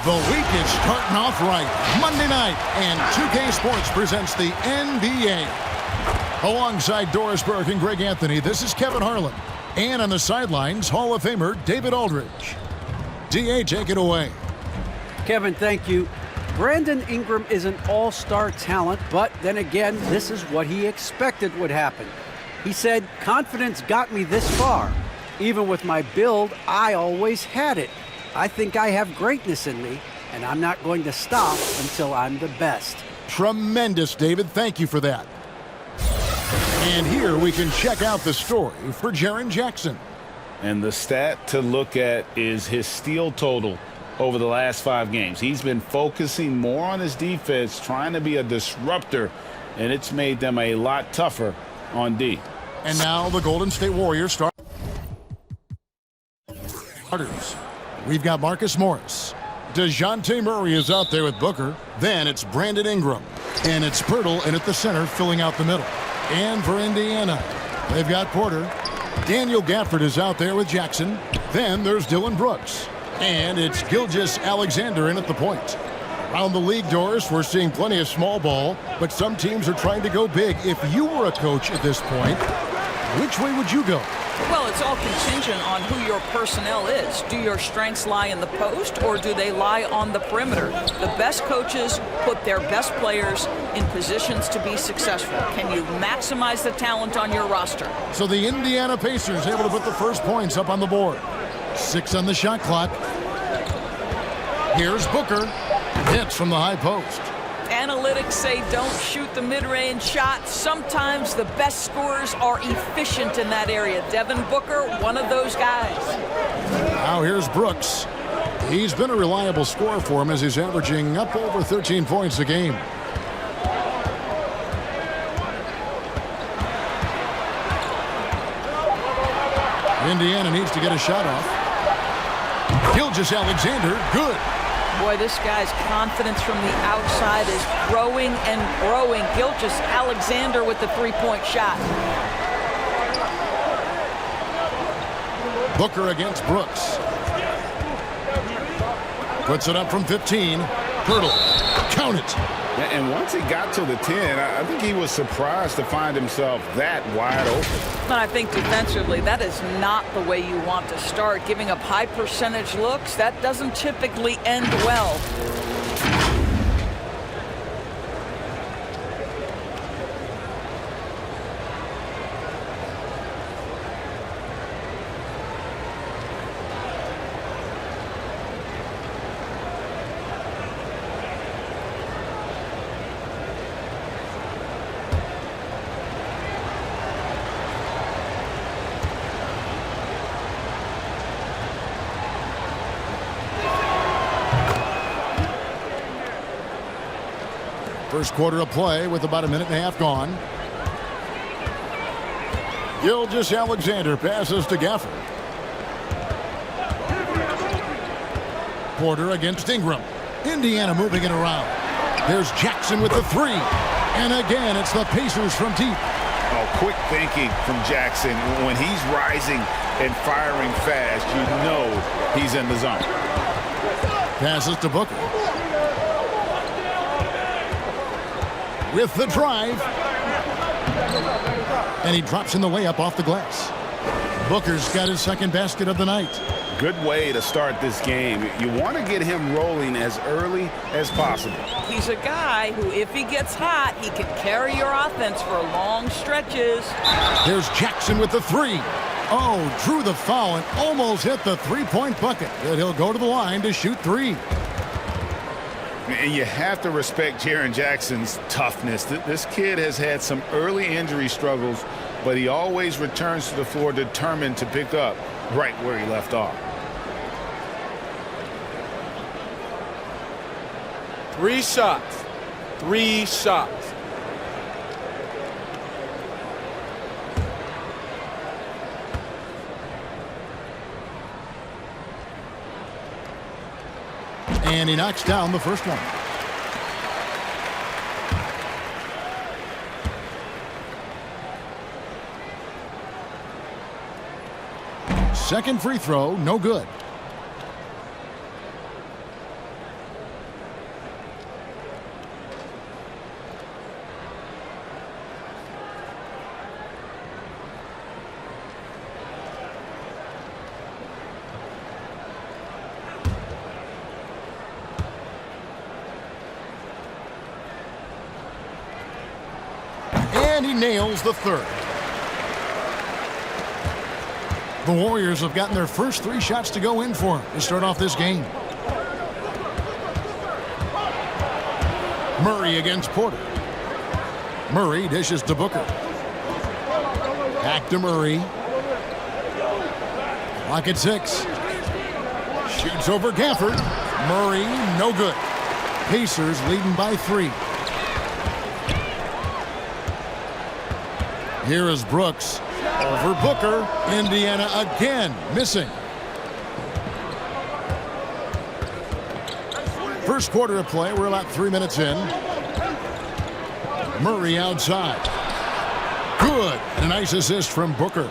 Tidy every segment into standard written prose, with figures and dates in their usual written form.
The week is starting off right. Monday night, and 2K Sports presents the NBA. Alongside Doris Burke and Greg Anthony, this is Kevin Harlan. And on the sidelines, Hall of Famer David Aldridge. DA, take it away. Kevin, thank you. Brandon Ingram is an all-star talent, but then again, this is what he expected would happen. He said, confidence got me this far. Even with my build, I always had it. I think I have greatness in me, and I'm not going to stop until I'm the best. Tremendous, David. Thank you for that. And here we can check out the story for Jaren Jackson. And the stat to look at is his steal total over the last 5 games. He's been focusing more on his defense, trying to be a disruptor, and it's made them a lot tougher on D. And now the Golden State Warriors starters. We've got Marcus Morris. DeJounte Murray is out there with Booker. Then it's Brandon Ingram. And it's Pirtle in at the center, filling out the middle. And for Indiana, they've got Porter. Daniel Gafford is out there with Jackson. Then there's Dylan Brooks. And it's Gilgeous-Alexander in at the point. Around the league, Doris, we're seeing plenty of small ball, but some teams are trying to go big. If you were a coach at this point, which way would you go? Well, it's all contingent on who your personnel is. Do your strengths lie in the post, or do they lie on the perimeter? The best coaches put their best players in positions to be successful. Can you maximize the talent on your roster? So the Indiana Pacers able to put the first points up on the board. 6 on the shot clock. Here's Booker. Hits from the high post. Analytics say don't shoot the mid-range shot. Sometimes the best scorers are efficient in that area. Devin Booker, one of those guys. Now here's Brooks. He's been a reliable scorer for him as he's averaging up over 13 points a game. Indiana needs to get a shot off. Gilgeous-Alexander, good. Boy, this guy's confidence from the outside is growing and growing. Gilgeous-Alexander with the three-point shot. Booker against Brooks. Puts it up from 15. Pirtle. Count it. And once he got to the 10, I think he was surprised to find himself that wide open. And I think defensively, that is not the way you want to start. Giving up high percentage looks, that doesn't typically end well. First quarter of play with about a minute and a half gone. Gilgeous-Alexander passes to Gafford. Porter against Ingram. Indiana moving it around. There's Jackson with the 3. And again, it's the Pacers from deep. Oh, quick thinking from Jackson. When he's rising and firing fast, you know he's in the zone. Passes to Booker. With the drive. And he drops in the layup off the glass. Booker's got his second basket of the night. Good way to start this game. You want to get him rolling as early as possible. He's a guy who, if he gets hot, he can carry your offense for long stretches. There's Jackson with the 3. Oh, drew the foul and almost hit the three-point bucket. But he'll go to the line to shoot 3. And you have to respect Jaren Jackson's toughness. This kid has had some early injury struggles, but he always returns to the floor determined to pick up right where he left off. 3 shots. 3 shots. And he knocks down the first one. Second free throw, no good. fills the third. The Warriors have gotten their first 3 shots to go in for them to start off this game. Murray against Porter. Murray dishes to Booker. Back to Murray. Clock at 6. Shoots over Gafford. Murray, no good. Pacers leading by 3. Here is Brooks. Over Booker. Indiana again missing. First quarter of play. We're about 3 minutes in. Murray outside. Good. And a nice assist from Booker.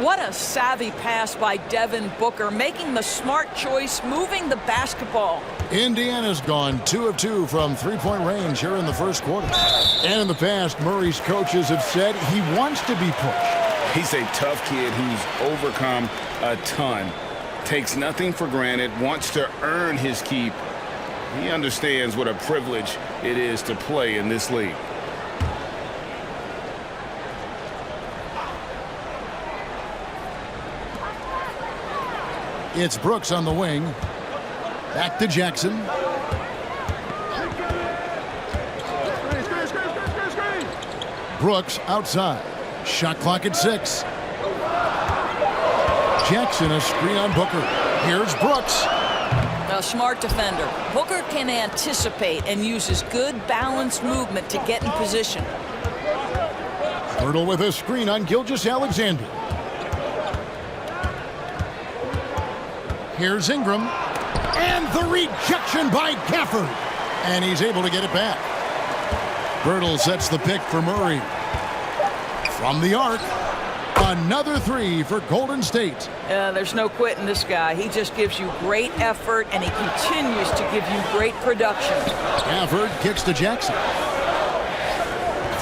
What a savvy pass by Devin Booker, making the smart choice, moving the basketball. Indiana's gone 2 of 2 from three-point range here in the first quarter. And in the past, Murray's coaches have said he wants to be pushed. He's a tough kid who's overcome a ton. Takes nothing for granted, wants to earn his keep. He understands what a privilege it is to play in this league. It's Brooks on the wing. Back to Jackson. Brooks outside. Shot clock at 6. Jackson a screen on Booker. Here's Brooks. A smart defender. Booker can anticipate and uses good balanced movement to get in position. Hurdle with a screen on Gilgeous-Alexander. Here's Ingram. And the rejection by Gafford. And he's able to get it back. Birtle sets the pick for Murray. From the arc. Another 3 for Golden State. There's no quitting this guy. He just gives you great effort, and he continues to give you great production. Gafford kicks to Jackson.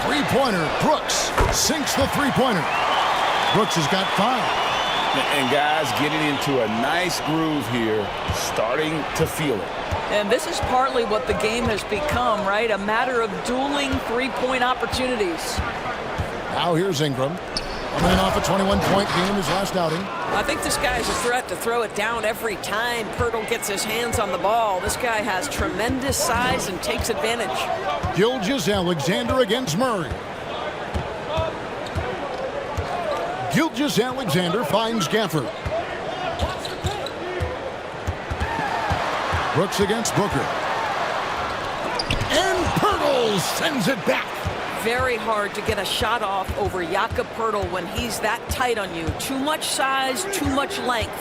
Three-pointer. Brooks sinks the three-pointer. Brooks has got 5. And guys getting into a nice groove here, starting to feel it. And this is partly what the game has become, right? A matter of dueling three-point opportunities. Now here's Ingram. Coming off a 21-point game his last outing. I think this guy is a threat to throw it down every time Pirtle gets his hands on the ball. This guy has tremendous size and takes advantage. Gilgeous-Alexander against Murray. Gilgeous-Alexander finds Gafford. Brooks against Booker. And Pirtle sends it back. Very hard to get a shot off over Jakob Pirtle when he's that tight on you. Too much size, too much length.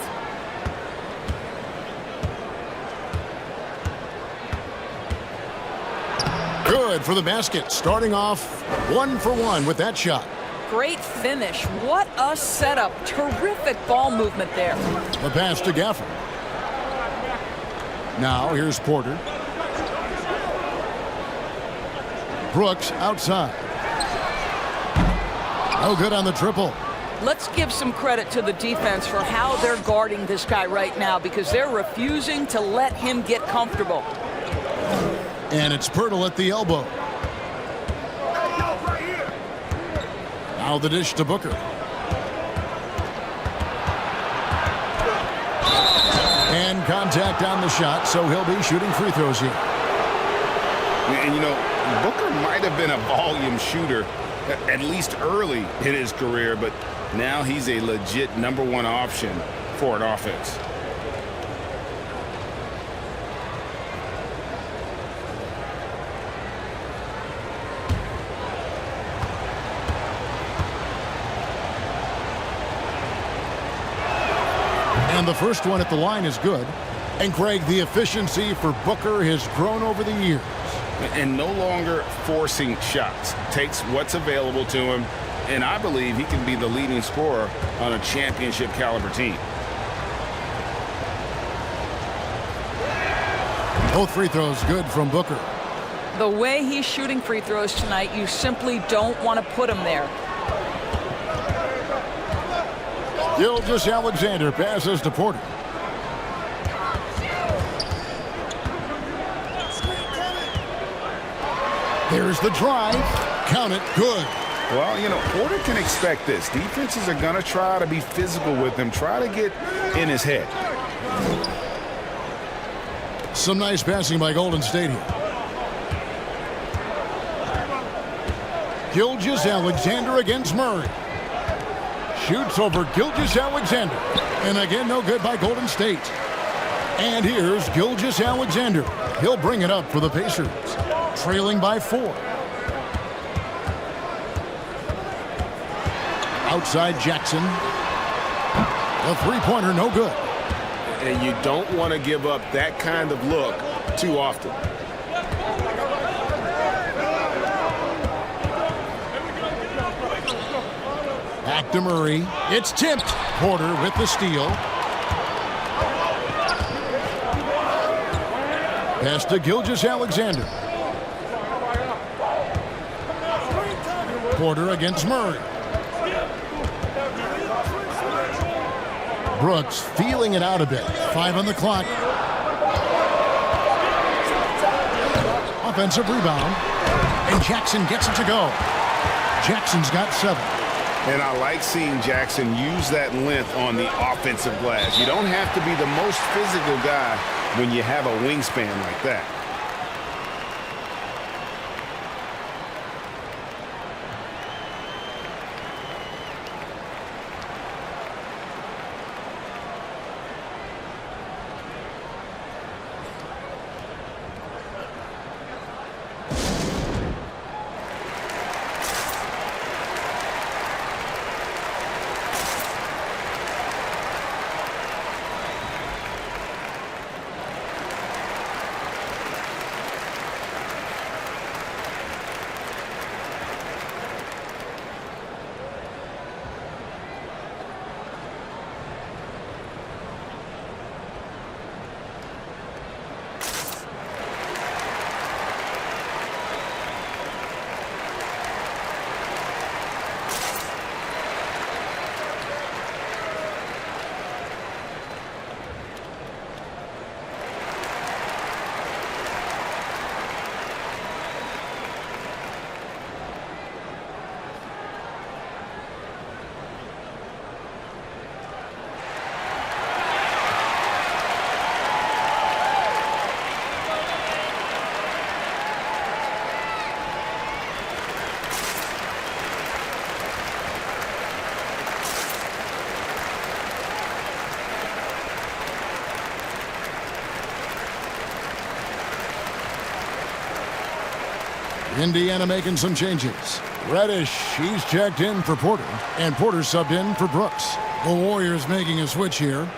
Good for the basket. Starting off 1 for 1 with that shot. Great finish. What a setup. Terrific ball movement there. The pass to Gafford. Now here's Porter. Brooks outside. No good on the triple. Let's give some credit to the defense for how they're guarding this guy right now, because they're refusing to let him get comfortable. And it's Pirtle at the elbow. Now the dish to Booker. And contact on the shot, so he'll be shooting free throws here. And, you know, Booker might have been a volume shooter, at least early in his career, but now he's a legit #1 option for an offense. And the first one at the line is good. And Craig, the efficiency for Booker has grown over the years. And no longer forcing shots. Takes what's available to him, and I believe he can be the leading scorer on a championship caliber team. Both free throws good from Booker. The way he's shooting free throws tonight, you simply don't want to put him there. Gilgeous-Alexander passes to Porter. There's the drive. Count it. Good. Well, you know, Porter can expect this. Defenses are going to try to be physical with him, try to get in his head. Some nice passing by Golden State here. Gilgeous-Alexander against Murray. Shoots over Gilgeous-Alexander. And again, no good by Golden State. And here's Gilgeous-Alexander. He'll bring it up for the Pacers. Trailing by 4. Outside Jackson. The three-pointer, no good. And you don't want to give up that kind of look too often. Back to Murray. It's tipped. Porter with the steal. Pass to Gilgeous-Alexander. Porter against Murray. Brooks feeling it out a bit. 5 on the clock. Offensive rebound. And Jackson gets it to go. Jackson's got 7. And I like seeing Jackson use that length on the offensive glass. You don't have to be the most physical guy when you have a wingspan like that. Indiana making some changes. Reddish, he's checked in for Porter, and Porter subbed in for Brooks. The Warriors making a switch here.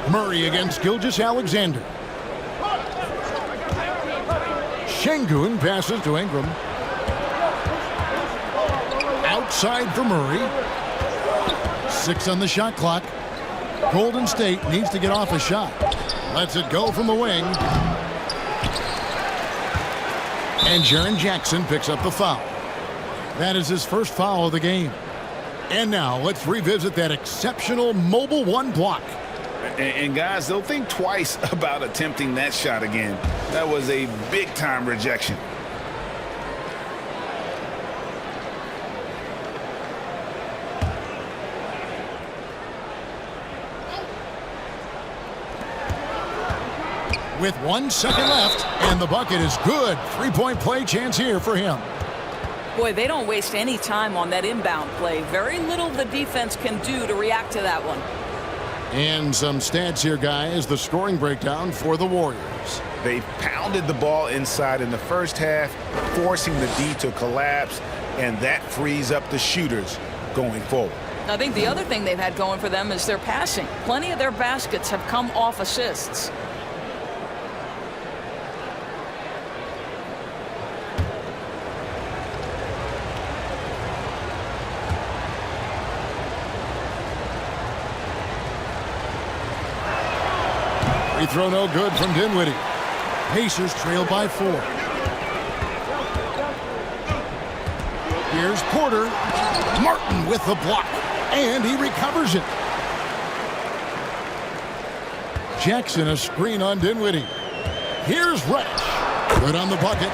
Murray against Gilgeous-Alexander. Şengün passes to Ingram. Outside for Murray. 6 on the shot clock. Golden State needs to get off a shot. Lets it go from the wing. And Jaren Jackson picks up the foul. That is his first foul of the game. And now let's revisit that exceptional mobile 1 block. And guys, they'll think twice about attempting that shot again. That was a big-time rejection. With 1 second left, and the bucket is good. 3-point play chance here for him. Boy, they don't waste any time on that inbound play. Very little the defense can do to react to that one. And some stats here, guys. The scoring breakdown for the Warriors. They pounded the ball inside in the first half, forcing the D to collapse, and that frees up the shooters going forward. I think the other thing they've had going for them is their passing. Plenty of their baskets have come off assists. Free throw no good from Dinwiddie. Pacers trail by 4. Here's Porter. Martin with the block. And he recovers it. Jackson a screen on Dinwiddie. Here's Reddish. Good on the bucket.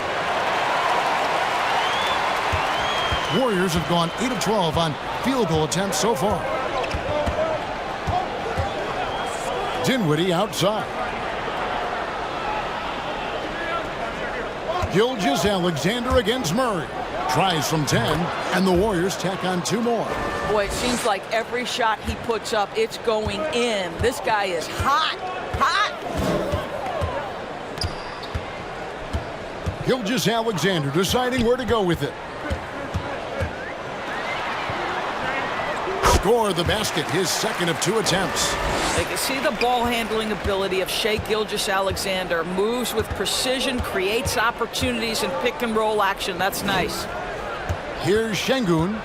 Warriors have gone 8 of 12 on field goal attempts so far. Dinwiddie outside. Gilgeous-Alexander against Murray. Tries from 10, and the Warriors tack on 2 more. Boy, it seems like every shot he puts up, it's going in. This guy is hot, hot. Gilgeous-Alexander deciding where to go with it. Score the basket, his second of 2 attempts. They can see the ball handling ability of Shai Gilgeous-Alexander. Moves with precision, creates opportunities in pick and roll action. That's nice. Here's Şengün.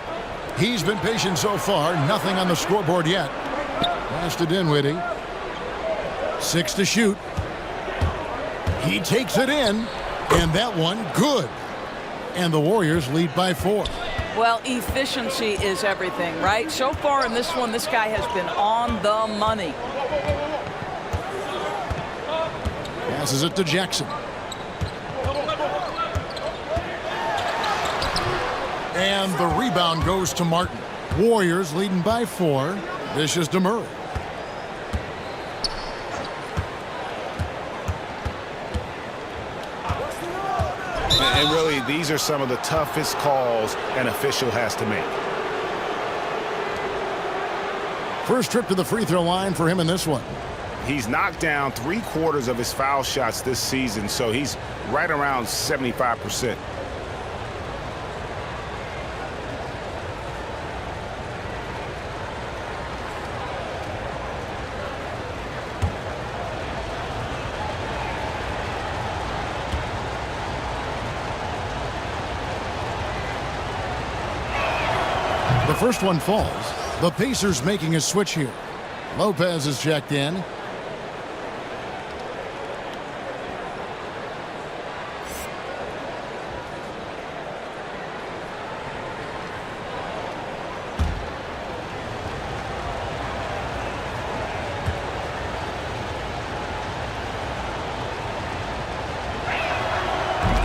He's been patient so far. Nothing on the scoreboard yet. Pass to Dinwiddie. 6 to shoot. He takes it in. And that one, good. And the Warriors lead by 4. Well, efficiency is everything, right? So far in this one, this guy has been on the money. Passes it to Jackson. And the rebound goes to Martin. Warriors leading by 4. Dishes to Murray. And really, these are some of the toughest calls an official has to make. First trip to the free throw line for him in this one. He's knocked down 3/4 of his foul shots this season, so he's right around 75%. The first one falls. The Pacers making a switch here. Lopez is checked in.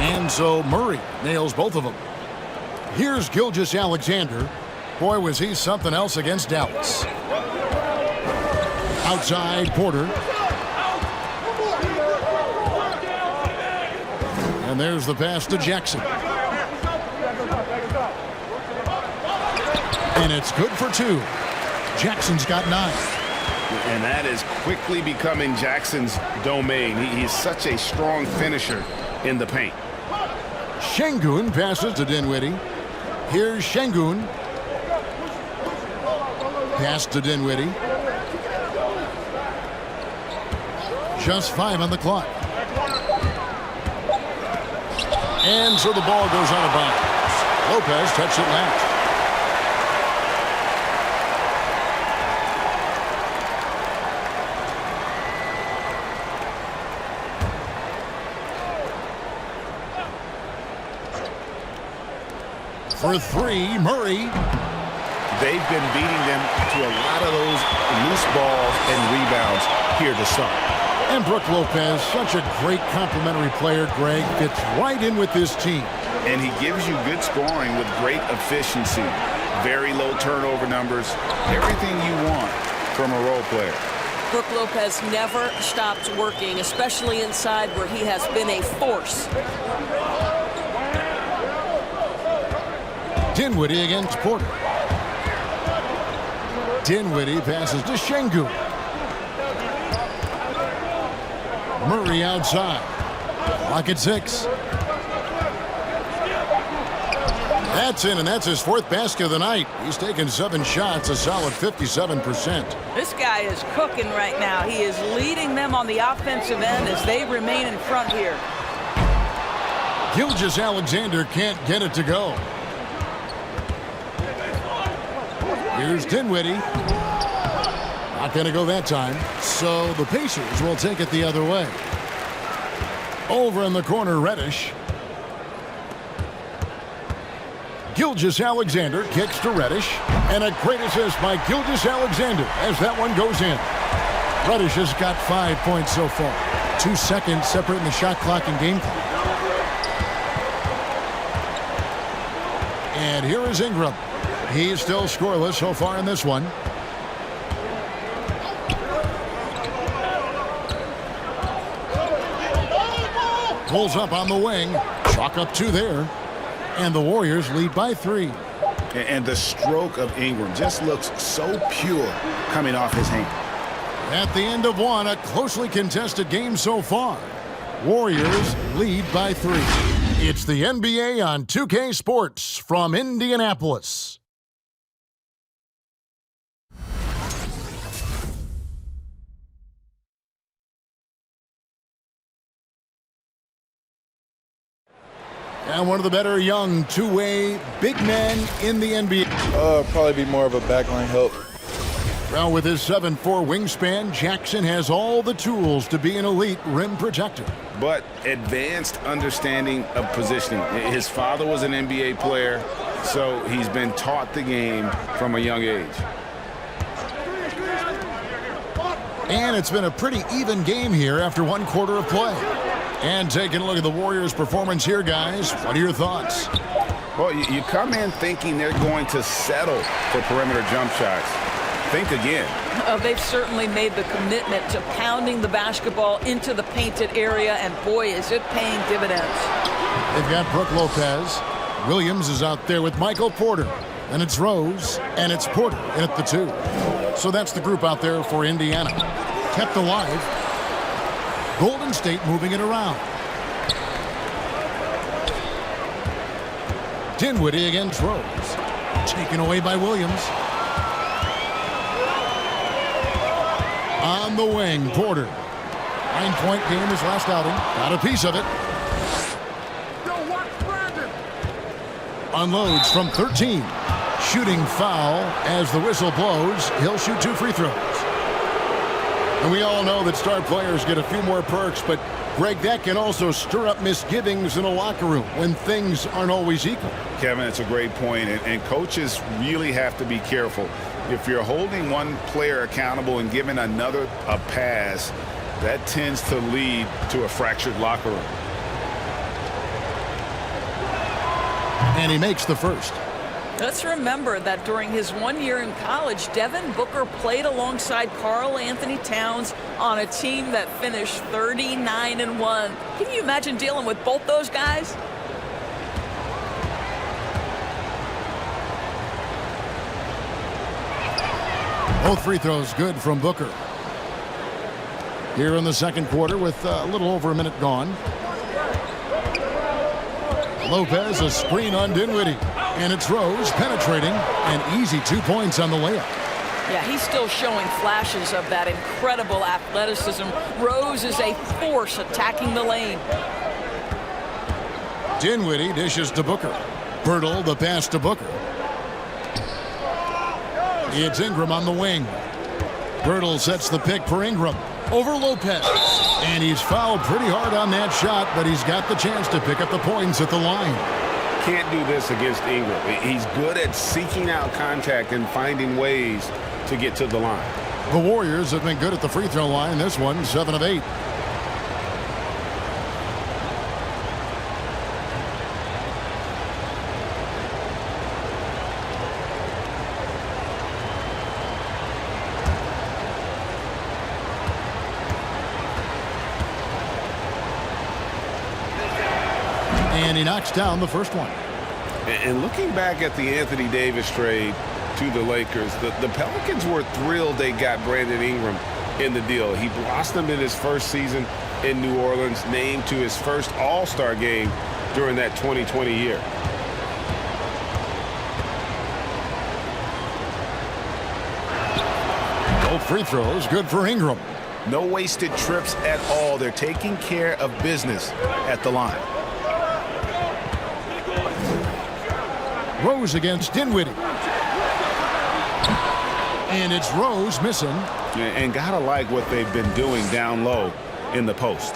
And so Murray nails both of them. Here's Gilgeous-Alexander. Boy, was he something else against Dallas. Outside, Porter. And there's the pass to Jackson. And it's good for 2. Jackson's got 9. And that is quickly becoming Jackson's domain. He's such a strong finisher in the paint. Şengün passes to Dinwiddie. Here's Şengün. Pass to Dinwiddie. Just 5 on the clock. And so the ball goes out of bounds. Lopez touched it last. For 3, Murray. They've been beating them to a lot of those loose balls and rebounds here to start. And Brook Lopez, such a great complimentary player, Greg, fits right in with this team. And he gives you good scoring with great efficiency. Very low turnover numbers. Everything you want from a role player. Brook Lopez never stops working, especially inside where he has been a force. Dinwiddie against Porter. Dinwiddie passes to Şengün. Murray outside. Clock at 6. That's in, and that's his 4th basket of the night. He's taken 7 shots, a solid 57%. This guy is cooking right now. He is leading them on the offensive end as they remain in front here. Gilgeous-Alexander can't get it to go. Here's Dinwiddie. Not going to go that time. So the Pacers will take it the other way. Over in the corner, Reddish. Gilgeous-Alexander kicks to Reddish. And a great assist by Gilgeous-Alexander as that one goes in. Reddish has got 5 points so far. 2 seconds separating the shot clock and game clock. And here is Ingram. He's still scoreless so far in this one. Pulls up on the wing. Chalk up 2 there. And the Warriors lead by 3. And the stroke of Ingram just looks so pure coming off his hand. At the end of one, a closely contested game so far. Warriors lead by 3. It's the NBA on 2K Sports from Indianapolis. And one of the better young two-way big men in the NBA. Probably be more of a backline help. Well, with his 7'4" wingspan, Jackson has all the tools to be an elite rim protector. But advanced understanding of positioning. His father was an NBA player, so he's been taught the game from a young age. And it's been a pretty even game here after 1 quarter of play. And taking a look at the Warriors' performance here, guys, what are your thoughts? Well, you come in thinking they're going to settle for perimeter jump shots. Think again. They've certainly made the commitment to pounding the basketball into the painted area, and boy, is it paying dividends. They've got Brook Lopez. Williams is out there with Michael Porter. And it's Rose, and it's Porter in at the 2. So that's the group out there for Indiana. Kept alive. Golden State moving it around. Dinwiddie against Rose. Taken away by Williams. On the wing, Porter. 9-point game his last outing. Got a piece of it. Unloads from 13. Shooting foul as the whistle blows. He'll shoot 2 free throws. And we all know that star players get a few more perks, but Greg, that can also stir up misgivings in a locker room when things aren't always equal. Kevin, it's a great point, and coaches really have to be careful. If you're holding one player accountable and giving another a pass, that tends to lead to a fractured locker room. And he makes the first. Let's remember that during his 1 year in college, Devin Booker played alongside Karl Anthony Towns on a team that finished 39-1. Can you imagine dealing with both those guys? Both free throws good from Booker. Here in the second quarter with a little over a minute gone. Lopez, a screen on Dinwiddie. And it's Rose penetrating, and easy 2 points on the layup. Yeah, he's still showing flashes of that incredible athleticism. Rose is a force attacking the lane. Dinwiddie dishes to Booker. Pirtle, the pass to Booker. It's Ingram on the wing. Pirtle sets the pick for Ingram. Over Lopez. And he's fouled pretty hard on that shot, but he's got the chance to pick up the points at the line. Can't do this against Ingram. He's good at seeking out contact and finding ways to get to the line. The Warriors have been good at the free throw line. This one, 7 of 8. And he knocks down the first one. And looking back at the Anthony Davis trade to the Lakers, the Pelicans were thrilled they got Brandon Ingram in the deal. He blossomed in his first season in New Orleans, named to his first All-Star game during that 2020 year. Both free throws good for Ingram. No wasted trips at all. They're taking care of business at the line. Rose against Dinwiddie. And it's Rose missing. And gotta like what they've been doing down low in the post.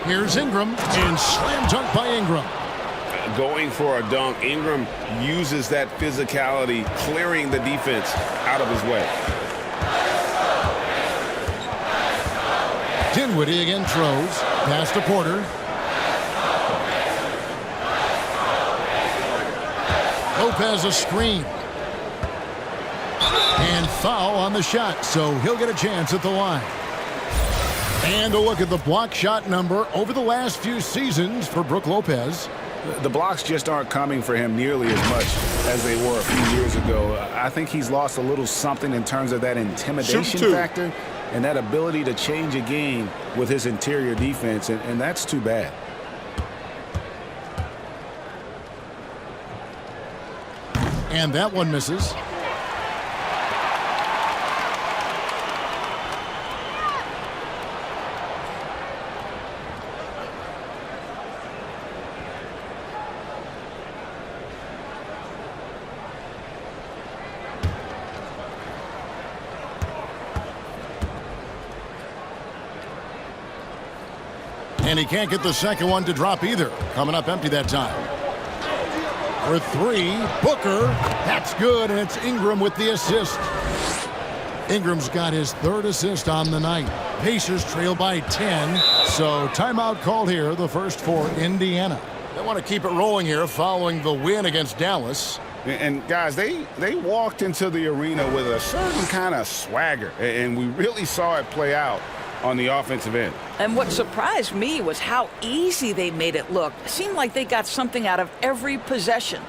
Here's Ingram, and slam dunk by Ingram. Going for a dunk, Ingram uses that physicality, clearing the defense out of his way. Dinwiddie against Rose. Pass to Porter. Lopez a screen. And foul on the shot, so he'll get a chance at the line. And a look at the block shot number over the last few seasons for Brook Lopez. The blocks just aren't coming for him nearly as much as they were a few years ago. I think he's lost a little something in terms of that intimidation factor and that ability to change a game with his interior defense, and that's too bad. And that one misses. And he can't get the second one to drop either. Coming up empty that time. For three, Booker. That's good, and it's Ingram with the assist. Ingram's got his third assist on the night. Pacers trail by 10, so timeout called here, the first for Indiana. They want to keep it rolling here following the win against Dallas. And guys, they walked into the arena with a certain kind of swagger, and we really saw it play out on the offensive end. And what surprised me was how easy they made it look. It seemed like they got something out of every possession.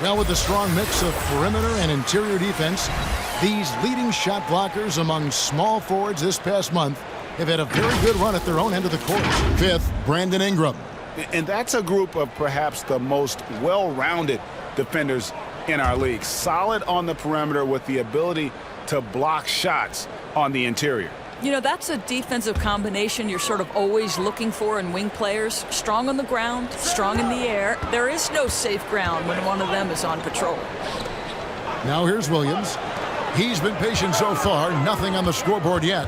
Well, with a strong mix of perimeter and interior defense, these leading shot blockers among small forwards this past month have had a very good run at their own end of the court. Fifth, Brandon Ingram. And that's a group of perhaps the most well-rounded defenders in our league. Solid on the perimeter with the ability to block shots on the interior. You know, that's a defensive combination you're sort of always looking for in wing players. Strong on the ground, strong in the air. There is no safe ground when one of them is on patrol. Now here's Williams. He's been patient so far. Nothing on the scoreboard yet.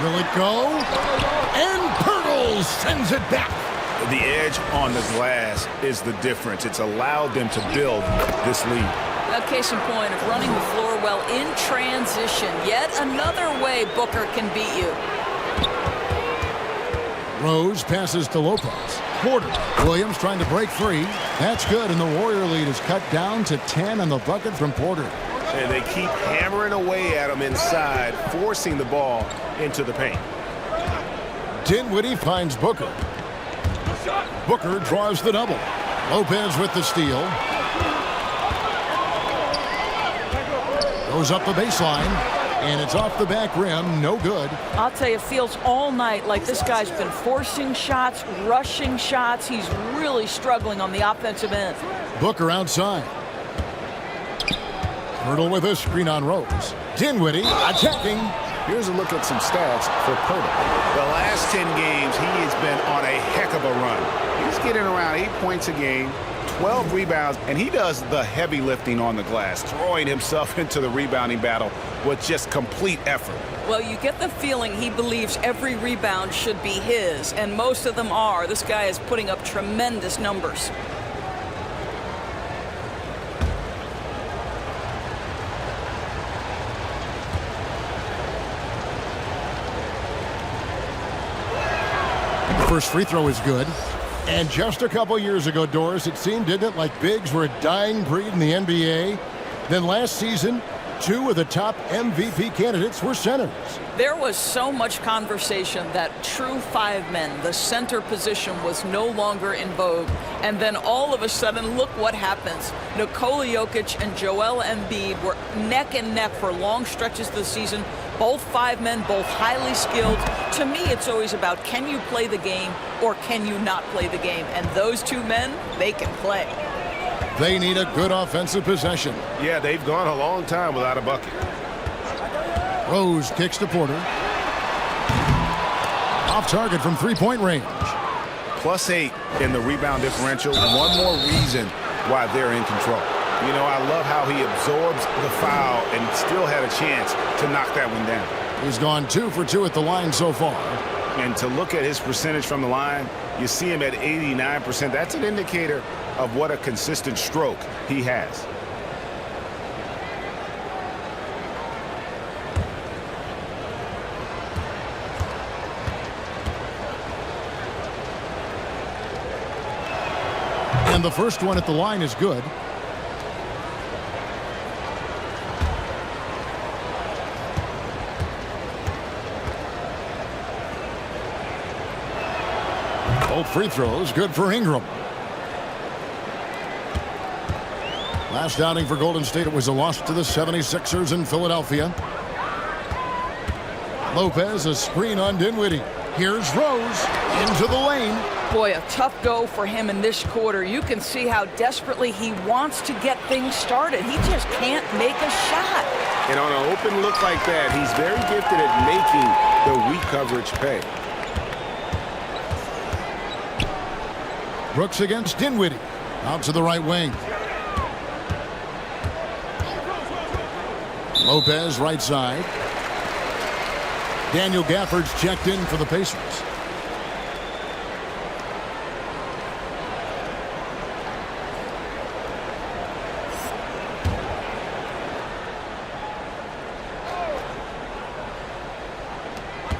Will it go? And Pirtle sends it back. The edge on the glass is the difference. It's allowed them to build this lead. A case in point of running the floor well in transition. Yet another way Booker can beat you. Rose passes to Lopez. Porter. Williams trying to break free. That's good, and the Warrior lead is cut down to 10 on the bucket from Porter. And they keep hammering away at him inside, forcing the ball into the paint. Dinwiddie finds Booker. Booker draws the double. Lopez with the steal. Goes up the baseline, and it's off the back rim. No good. I'll tell you, it feels all night like this guy's been forcing shots, rushing shots. He's really struggling on the offensive end. Booker outside. Pirtle with a screen on Rose. Dinwiddie attacking. Here's a look at some stats for Pirtle. The last 10 games, he has been on a heck of a run. He's getting around 8 points a game, 12 rebounds, and he does the heavy lifting on the glass, throwing himself into the rebounding battle with just complete effort. Well, you get the feeling he believes every rebound should be his, and most of them are. This guy is putting up tremendous numbers. First free throw is good. And just a couple years ago, Doris, it seemed, didn't it, like bigs were a dying breed in the NBA? Then last season, 2 of the top MVP candidates were centers. There was so much conversation that true 5 men, the center position, was no longer in vogue. And then all of a sudden, look what happens. Nikola Jokic and Joel Embiid were neck and neck for long stretches of the season. Both 5 men, both highly skilled. To me, it's always about, can you play the game or can you not play the game? And those 2 men, they can play. They need a good offensive possession. Yeah, they've gone a long time without a bucket. Rose kicks to Porter. Off target from three-point range. +8 in the rebound differential. One more reason why they're in control. You know, I love how he absorbs the foul and still had a chance to knock that one down. He's gone 2 for 2 at the line so far. And to look at his percentage from the line, you see him at 89%. That's an indicator of what a consistent stroke he has. And the first one at the line is good. Both free throws good for Ingram. Last outing for Golden State, it was a loss to the 76ers in Philadelphia. Lopez, a screen on Dinwiddie. Here's Rose into the lane. Boy, a tough go for him in this quarter. You can see how desperately he wants to get things started. He just can't make a shot. And on an open look like that, he's very gifted at making the weak coverage pay. Brooks against Dinwiddie. Out to the right wing. Lopez right side. Daniel Gafford's checked in for the Pacers.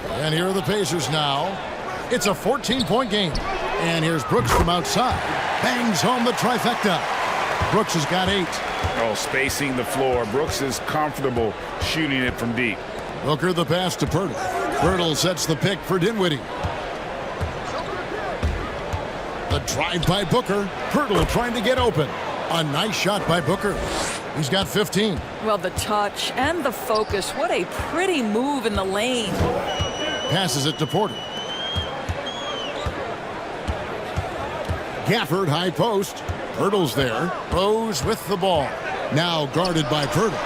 And here are the Pacers now. It's a 14-point game. And here's Brooks from outside. Bangs home the trifecta. Brooks has got 8. Oh, spacing the floor. Brooks is comfortable shooting it from deep. Booker the pass to Pirtle. Pirtle sets the pick for Dinwiddie. The drive by Booker. Pirtle trying to get open. A nice shot by Booker. He's got 15. Well, the touch and the focus. What a pretty move in the lane. Passes it to Porter. Gafford high post. Pirtle's there. Rose with the ball. Now guarded by Pirtle.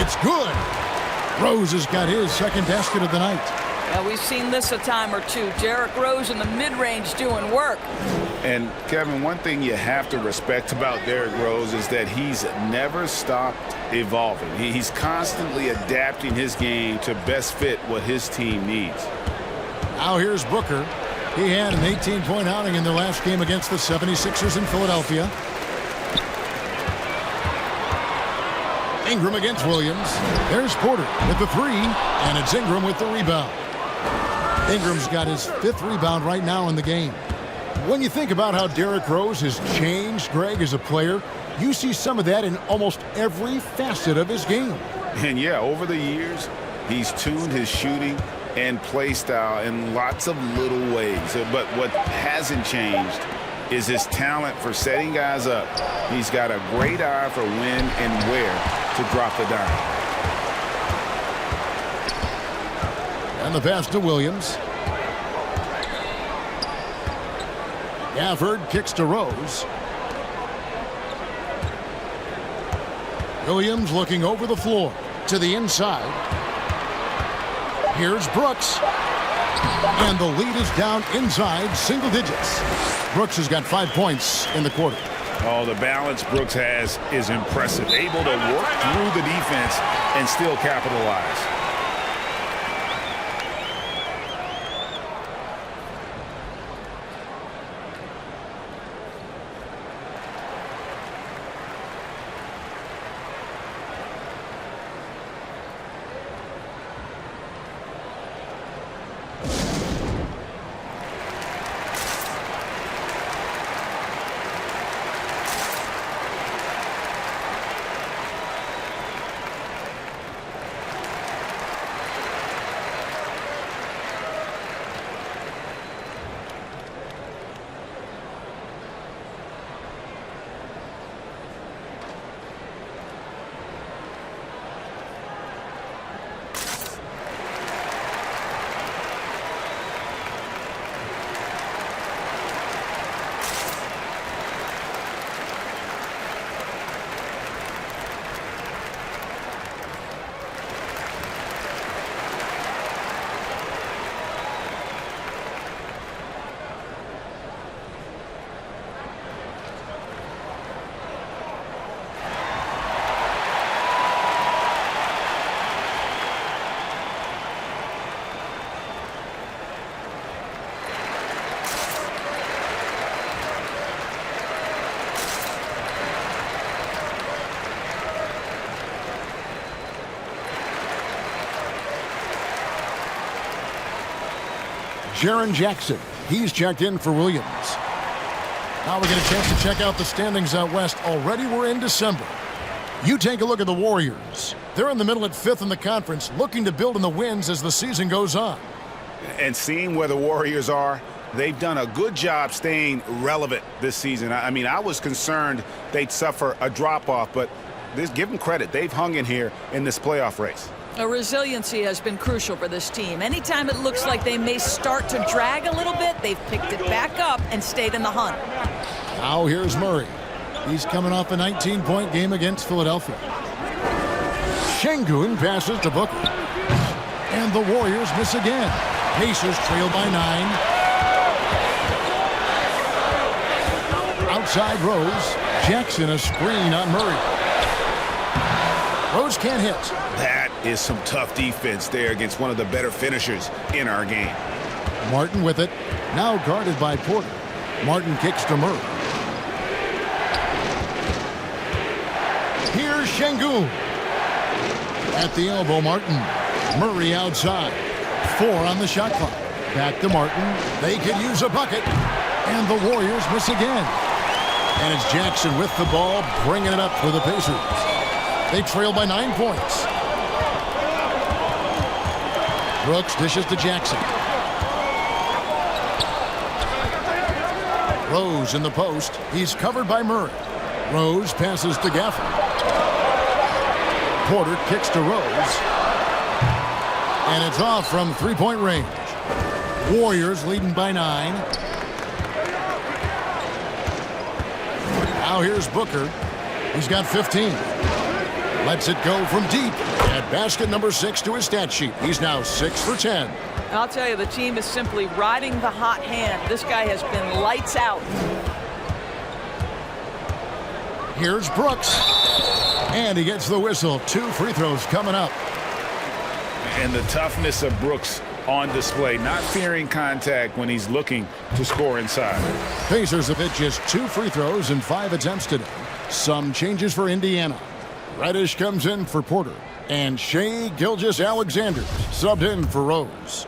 It's good. Rose has got his second basket of the night. Yeah, we've seen this a time or two. Derrick Rose in the mid-range doing work. And, Kevin, one thing you have to respect about Derrick Rose is that he's never stopped evolving. He's constantly adapting his game to best fit what his team needs. Now here's Booker. He had an 18-point outing in their last game against the 76ers in Philadelphia. Ingram against Williams. There's Porter with the 3, and it's Ingram with the rebound. Ingram's got his 5th rebound right now in the game. When you think about how Derrick Rose has changed, Greg, as a player, you see some of that in almost every facet of his game. And, yeah, over the years, he's tuned his shooting and play style in lots of little ways. But what hasn't changed is his talent for setting guys up. He's got a great eye for when and where to drop the dime. And the pass to Williams. Gafford kicks to Rose. Williams looking over the floor to the inside. Here's Brooks. And the lead is down inside single digits. Brooks has got 5 points in the quarter. Oh, the balance Brooks has is impressive. Able to work through the defense and still capitalize. Jaren Jackson, he's checked in for Williams. Now we get a chance to check out the standings out west. Already we're in December. You take a look at the Warriors. They're in the middle at 5th in the conference, looking to build in the wins as the season goes on. And seeing where the Warriors are, they've done a good job staying relevant this season. I mean, I was concerned they'd suffer a drop-off, but give them credit. They've hung in here in this playoff race. Resiliency has been crucial for this team. Anytime it looks like they may start to drag a little bit, they've picked it back up and stayed in the hunt. Now here's Murray. He's coming off a 19-point game against Philadelphia. Şengün passes to Booker. And the Warriors miss again. Pacers trail by 9. Outside Rose. Jackson a screen on Murray. Rose can't hit. That is some tough defense there against one of the better finishers in our game. Martin with it. Now guarded by Porter. Martin kicks to Murray. Here's Şengün. At the elbow, Martin. Murray outside. 4 on the shot clock. Back to Martin. They could use a bucket. And the Warriors miss again. And it's Jackson with the ball, bringing it up for the Pacers. They trail by 9 points. Brooks dishes to Jackson. Rose in the post. He's covered by Murray. Rose passes to Gafford. Porter kicks to Rose. And it's off from 3-point range. Warriors leading by 9. Now here's Booker. He's got 15. Lets it go from deep. At basket number 6 to his stat sheet. He's now 6 for 10. I'll tell you, the team is simply riding the hot hand. This guy has been lights out. Here's Brooks. And he gets the whistle. 2 free throws coming up. And the toughness of Brooks on display, not fearing contact when he's looking to score inside. Pacers have hit just 2 free throws in 5 attempts today. Some changes for Indiana. Reddish comes in for Porter. And Shai Gilgeous-Alexander subbed in for Rose.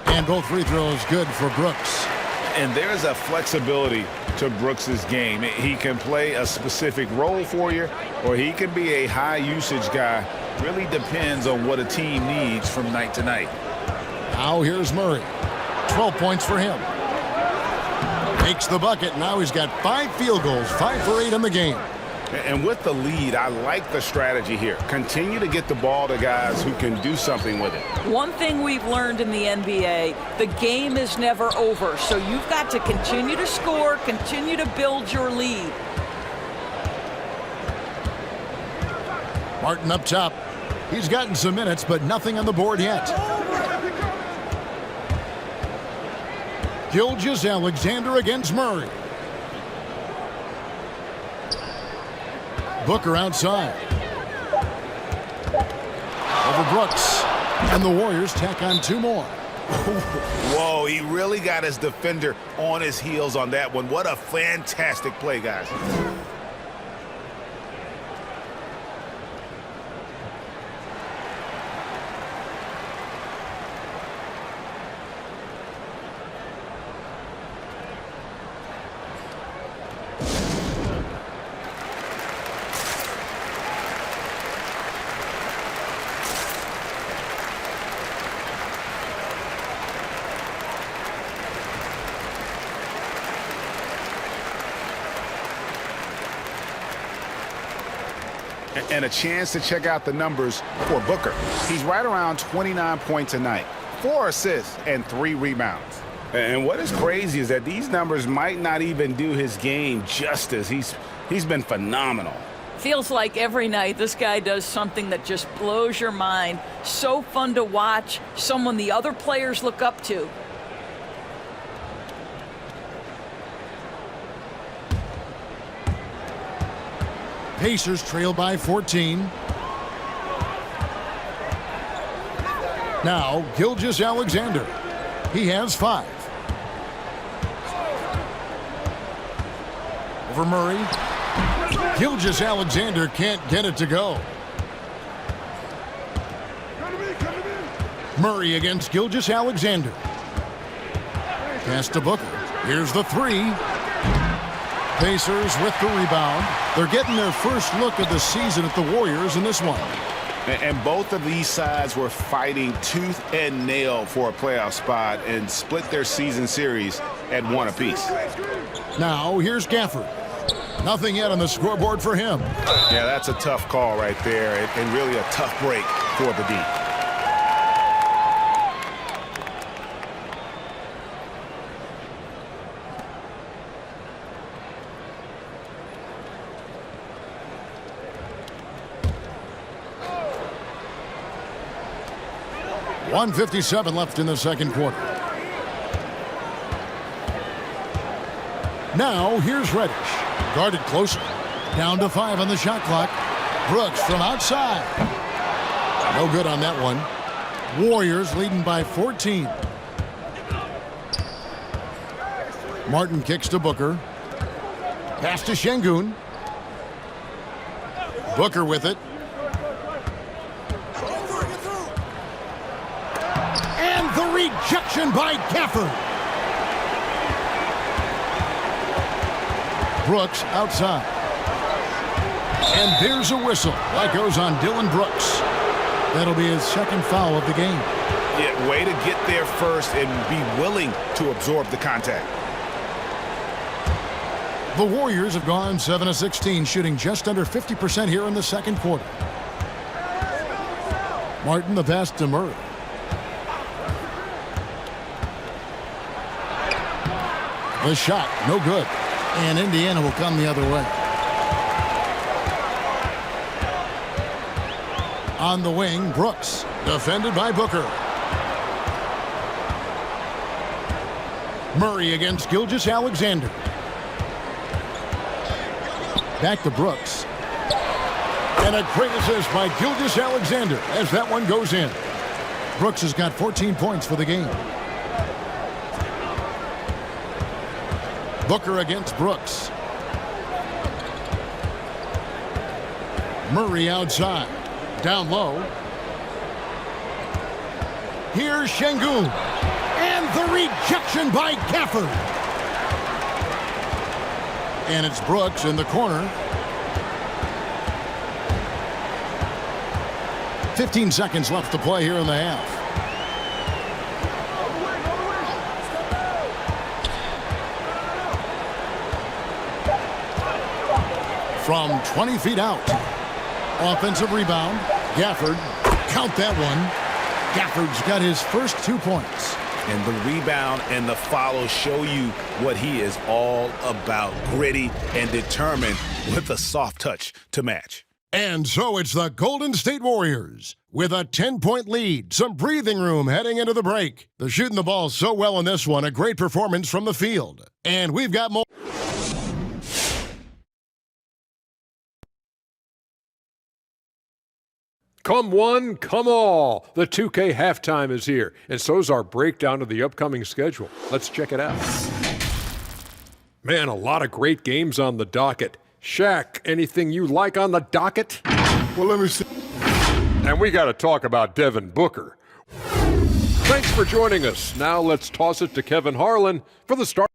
And both free throws good for Brooks. And there's a flexibility to Brooks's game. He can play a specific role for you, or he can be a high-usage guy. Really depends on what a team needs from night to night. Now here's Murray. 12 points for him. Makes the bucket. Now he's got 5 field goals, 5 for 8 in the game. And with the lead, I like the strategy here. Continue to get the ball to guys who can do something with it. One thing we've learned in the NBA, the game is never over. So you've got to continue to score, continue to build your lead. Martin up top. He's gotten some minutes, but nothing on the board yet. Gilgeous-Alexander against Murray. Booker outside. Over Brooks. And the Warriors tack on 2 more. Whoa, he really got his defender on his heels on that one. What a fantastic play, guys. And a chance to check out the numbers for Booker. He's right around 29 points a night, 4 assists, and 3 rebounds. And what is crazy is that these numbers might not even do his game justice. He's been phenomenal. Feels like every night this guy does something that just blows your mind. So fun to watch, someone the other players look up to. Pacers trail by 14. Now, Gilgeous-Alexander. He has 5. Over Murray. Gilgeous-Alexander can't get it to go. Murray against Gilgeous-Alexander. Pass to Booker. Here's the 3. Pacers with the rebound. They're getting their first look of the season at the Warriors in this one. And both of these sides were fighting tooth and nail for a playoff spot and split their season series at 1 apiece. Now, here's Gafford. Nothing yet on the scoreboard for him. Yeah, that's a tough call right there, and really a tough break for the D. .157 left in the second quarter. Now, here's Reddish. Guarded closer. Down to 5 on the shot clock. Brooks from outside. No good on that one. Warriors leading by 14. Martin kicks to Booker. Pass to Şengün. Booker with it. And the rejection by Gafford. Brooks outside. And there's a whistle. That goes on Dylan Brooks. That'll be his second foul of the game. Yeah, way to get there first and be willing to absorb the contact. The Warriors have gone 7 of 16, shooting just under 50% here in the second quarter. Martin the pass to Murray. The shot, no good. And Indiana will come the other way. On the wing, Brooks. Defended by Booker. Murray against Gilgeous-Alexander. Back to Brooks. And a great assist by Gilgeous-Alexander as that one goes in. Brooks has got 14 points for the game. Booker against Brooks. Murray outside. Down low. Here's Şengün. And the rejection by Gafford. And it's Brooks in the corner. 15 seconds left to play here in the half. From 20 feet out. Offensive rebound. Gafford. Count that one. Gafford's got his first 2 points. And the rebound and the follow show you what he is all about. Gritty and determined with a soft touch to match. And so it's the Golden State Warriors with a 10-point lead, some breathing room heading into the break. They're shooting the ball so well in this one, a great performance from the field. And we've got more. Come one, come all. The 2K halftime is here, and so's our breakdown of the upcoming schedule. Let's check it out. Man, a lot of great games on the docket. Shaq, anything you like on the docket? Well, let me see. And we got to talk about Devin Booker. Thanks for joining us. Now let's toss it to Kevin Harlan for the start.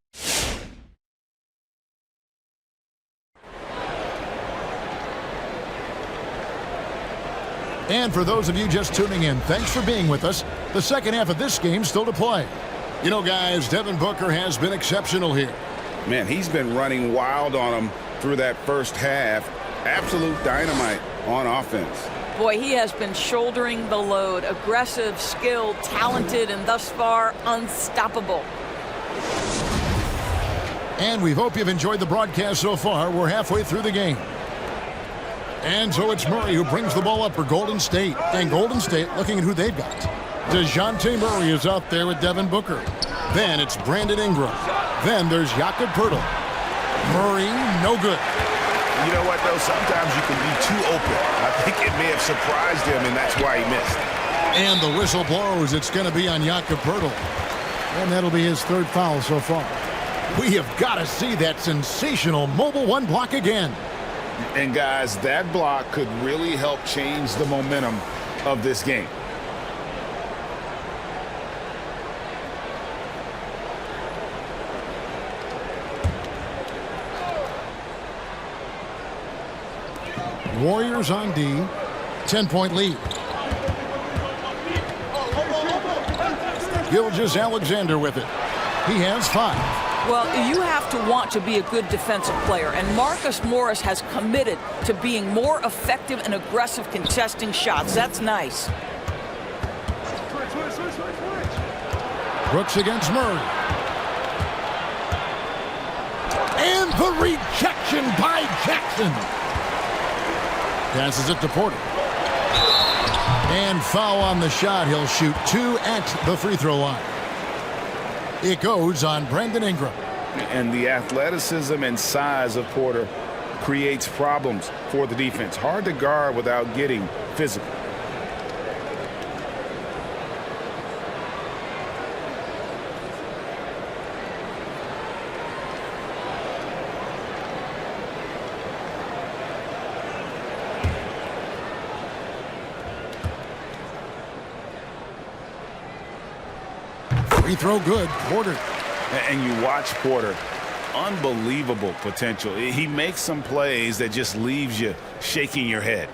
And for those of you just tuning in, thanks for being with us. The second half of this game still to play. You know, guys, Devin Booker has been exceptional here. Man, he's been running wild on them through that first half. Absolute dynamite on offense. Boy, he has been shouldering the load. Aggressive, skilled, talented, and thus far unstoppable. And we hope you've enjoyed the broadcast so far. We're halfway through the game. And so it's Murray who brings the ball up for Golden State. And Golden State looking at who they've got. DeJounte Murray is out there with Devin Booker. Then it's Brandon Ingram. Then there's Jakob Poeltl. Murray, no good. You know what, though? Sometimes you can be too open. I think it may have surprised him, and that's why he missed. And the whistle blows. It's going to be on Jakob Poeltl. And that'll be his third foul so far. We have got to see that sensational mobile one block again. And, guys, that block could really help change the momentum of this game. Warriors on D, 10-point lead. Gilgeous-Alexander with it. He has 5. Well, you have to want to be a good defensive player, and Marcus Morris has committed to being more effective and aggressive contesting shots. That's nice. Brooks against Murray. And the rejection by Jackson. Passes it to Porter. And foul on the shot. He'll shoot 2 at the free throw line. It goes on Brandon Ingram. And the athleticism and size of Porter creates problems for the defense. Hard to guard without getting physical. Free throw good, Porter. And you watch Porter, unbelievable potential. He makes some plays that just leaves you shaking your head.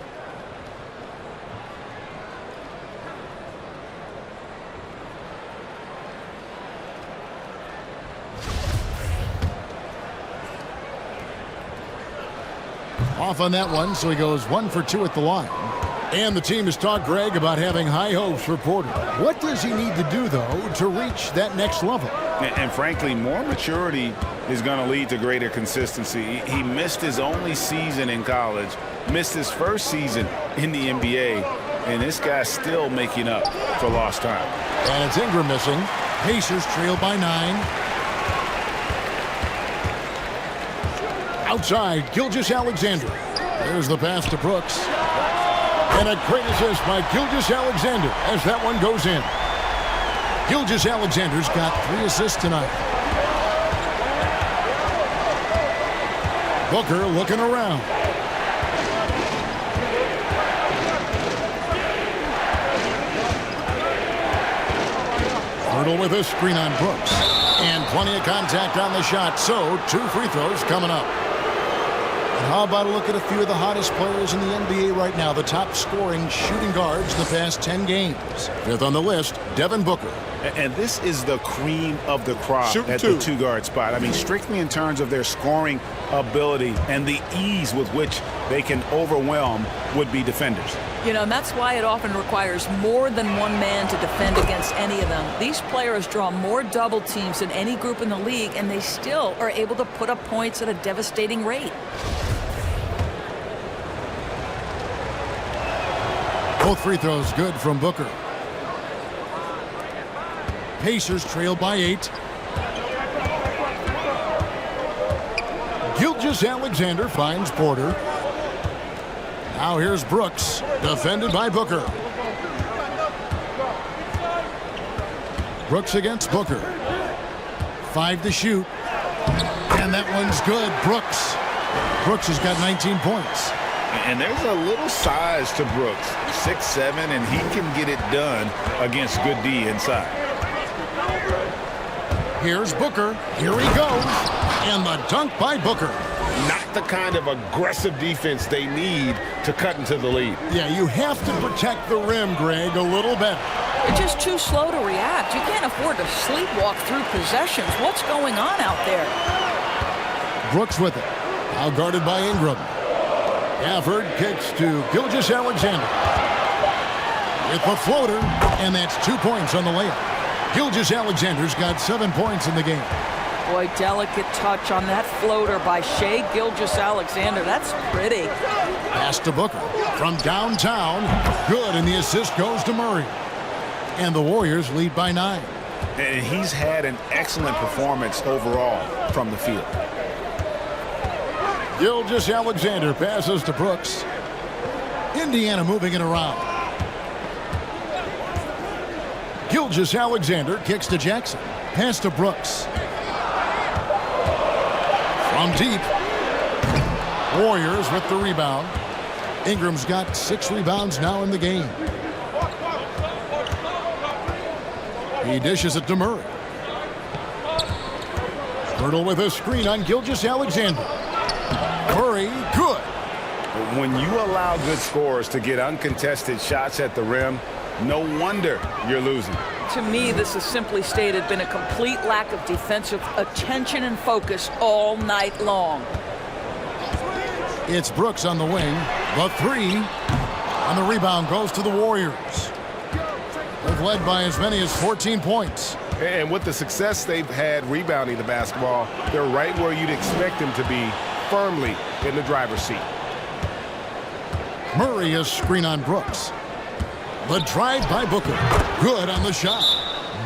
Off on that one, so he goes 1 for 2 at the line. And the team has talked, Greg, about having high hopes for Porter. What does he need to do, though, to reach that next level? And frankly, more maturity is going to lead to greater consistency. He missed his only season in college, missed his first season in the NBA, and this guy's still making up for lost time. And it's Ingram missing. Pacers trail by 9. Outside, Gilgeous-Alexander. There's the pass to Brooks. And a great assist by Gilgeous-Alexander as that one goes in. Gilgeous-Alexander's got 3 assists tonight. Booker looking around. Poeltl with a screen on Brooks. And plenty of contact on the shot, so 2 free throws coming up. And how about a look at a few of the hottest players in the NBA right now, the top scoring shooting guards in the past 10 games. 5th on the list, Devin Booker. And this is the cream of the crop at the 2-guard spot. I mean, strictly in terms of their scoring ability and the ease with which they can overwhelm would-be defenders. You know, and that's why it often requires more than one man to defend against any of them. These players draw more double teams than any group in the league, and they still are able to put up points at a devastating rate. Both free throws good from Booker. Pacers trail by 8. Gilgeous-Alexander finds Porter. Now here's Brooks, defended by Booker. Brooks against Booker. 5 to shoot. And that one's good. Brooks has got 19 points. And there's a little size to Brooks, 6'7", and he can get it done against good D inside. Here's Booker. Here he goes. And the dunk by Booker. Not the kind of aggressive defense they need to cut into the lead. Yeah, you have to protect the rim, Greg, a little better. You're just too slow to react. You can't afford to sleepwalk through possessions. What's going on out there? Brooks with it. Now guarded by Ingram. Gafford kicks to Gilgeous-Alexander. With the floater, and that's 2 points on the layup. Gilgeous-Alexander's got 7 points in the game. Boy, delicate touch on that floater by Shai Gilgeous-Alexander. That's pretty. Pass to Booker from downtown. Good, and the assist goes to Murray. And the Warriors lead by 9. And he's had an excellent performance overall from the field. Gilgeous-Alexander passes to Brooks. Indiana moving it around. Gilgeous-Alexander kicks to Jackson. Pass to Brooks. From deep. Warriors with the rebound. Ingram's got 6 rebounds now in the game. He dishes it to Murray. Pirtle with a screen on Gilgeous-Alexander. Murray, good. When you allow good scorers to get uncontested shots at the rim, no wonder you're losing. To me, this has simply stated been a complete lack of defensive attention and focus all night long. It's Brooks on the wing. The 3. And the rebound goes to the Warriors. They've led by as many as 14 points. And with the success they've had rebounding the basketball, they're right where you'd expect them to be, firmly in the driver's seat. Murray is screen on Brooks. The drive by Booker. Good on the shot.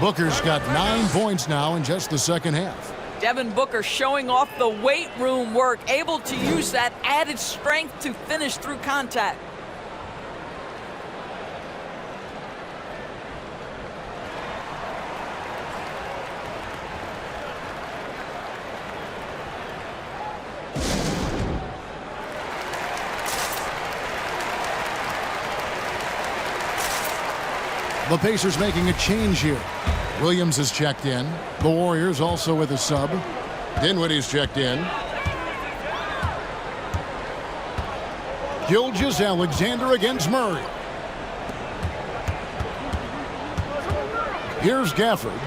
Booker's got 9 points now in just the second half. Devin Booker showing off the weight room work, able to use that added strength to finish through contact. The Pacers making a change here. Williams is checked in. The Warriors also with a sub. Dinwiddie's checked in. Gilgeous-Alexander against Murray. Here's Gafford.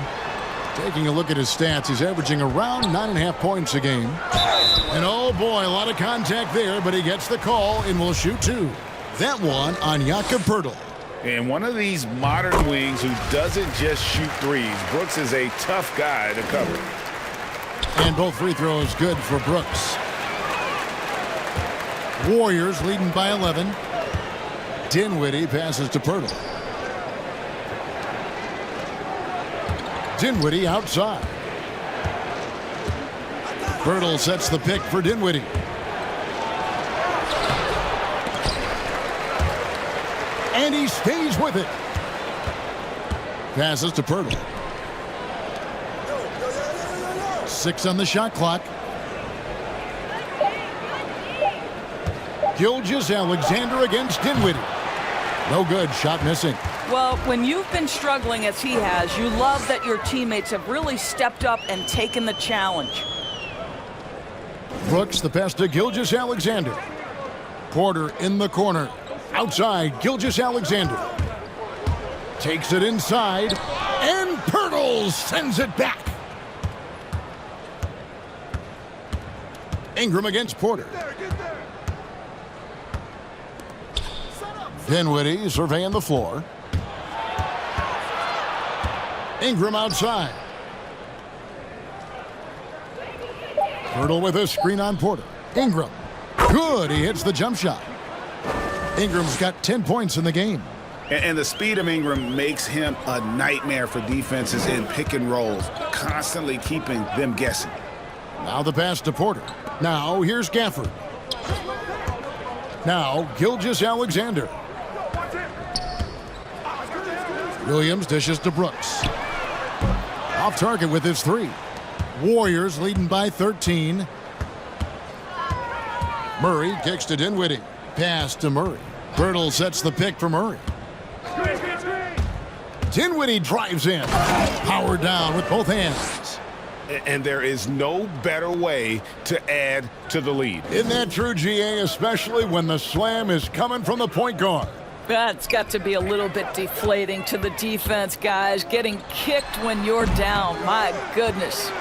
Taking a look at his stats, he's averaging around 9.5 points a game. And oh boy, a lot of contact there, but he gets the call and will shoot 2. That one on Jakob Poeltl. And one of these modern wings who doesn't just shoot threes. Brooks is a tough guy to cover. And both free throws good for Brooks. Warriors leading by 11. Dinwiddie passes to Poeltl. Dinwiddie outside. Poeltl sets the pick for Dinwiddie. And he stays with it. Passes to Poeltl. 6 on the shot clock. Gilgeous-Alexander against Dinwiddie. No good. Shot missing. Well, when you've been struggling as he has, you love that your teammates have really stepped up and taken the challenge. Brooks the pass to Gilgeous-Alexander. Porter in the corner. Outside, Gilgeous-Alexander. Takes it inside. And Poeltl sends it back. Ingram against Porter. Dinwiddie surveying the floor. Ingram outside. Poeltl with a screen on Porter. Ingram. Good. He hits the jump shot. Ingram's got 10 points in the game. And the speed of Ingram makes him a nightmare for defenses in pick and rolls, constantly keeping them guessing. Now the pass to Porter. Now here's Gafford. Now Gilgeous-Alexander. Williams dishes to Brooks. Off target with his 3. Warriors leading by 13. Murray kicks to Dinwiddie. Pass to Murray. Birtle sets the pick for Murray. Dinwiddie drives in. Power down with both hands. And there is no better way to add to the lead. Isn't that true, GA, especially when the slam is coming from the point guard? That's got to be a little bit deflating to the defense, guys. Getting kicked when you're down. My goodness.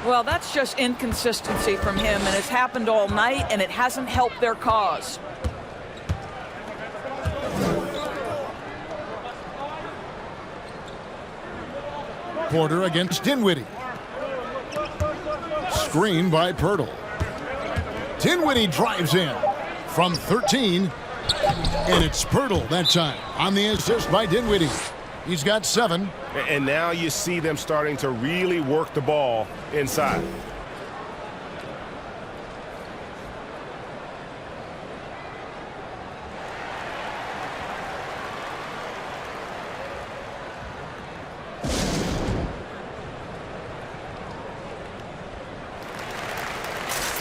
Well, that's just inconsistency from him, and it's happened all night, and it hasn't helped their cause. Porter against Dinwiddie. Screen by Pirtle. Dinwiddie drives in from 13, and it's Pirtle that time on the assist by Dinwiddie. He's got 7. And now you see them starting to really work the ball inside.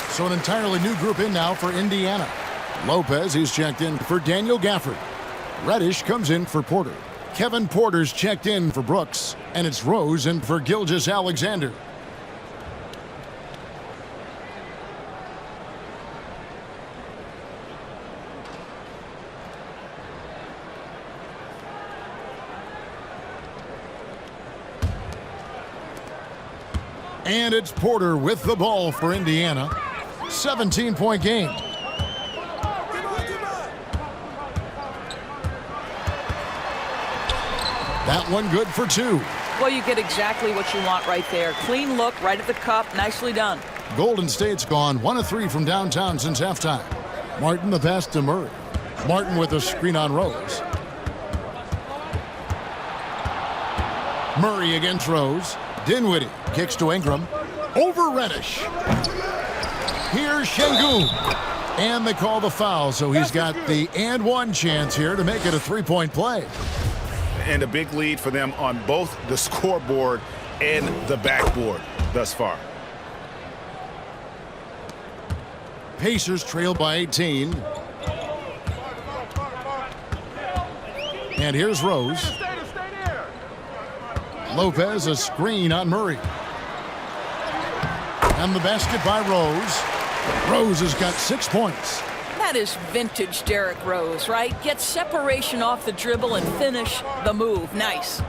So an entirely new group in now for Indiana. Lopez, he's checked in for Daniel Gafford. Reddish comes in for Porter. Kevin Porter's checked in for Brooks. And it's Rose in for Gilgeous-Alexander. And it's Porter with the ball for Indiana. 17-point game. That one good for 2. Well, you get exactly what you want right there. Clean look, right at the cup. Nicely done. Golden State's gone 1 of 3 from downtown since halftime. Martin the pass to Murray. Martin with a screen on Rose. Murray against Rose. Dinwiddie kicks to Ingram. Over Reddish. Here's Şengün. And they call the foul, so he's got the and one chance here to make it a 3-point play. And a big lead for them on both the scoreboard and the backboard thus far. Pacers trail by 18. And here's Rose. Lopez, a screen on Murray. And the basket by Rose. Rose has got 6 points. That is vintage Derrick Rose, right? Get separation off the dribble and finish the move. Nice.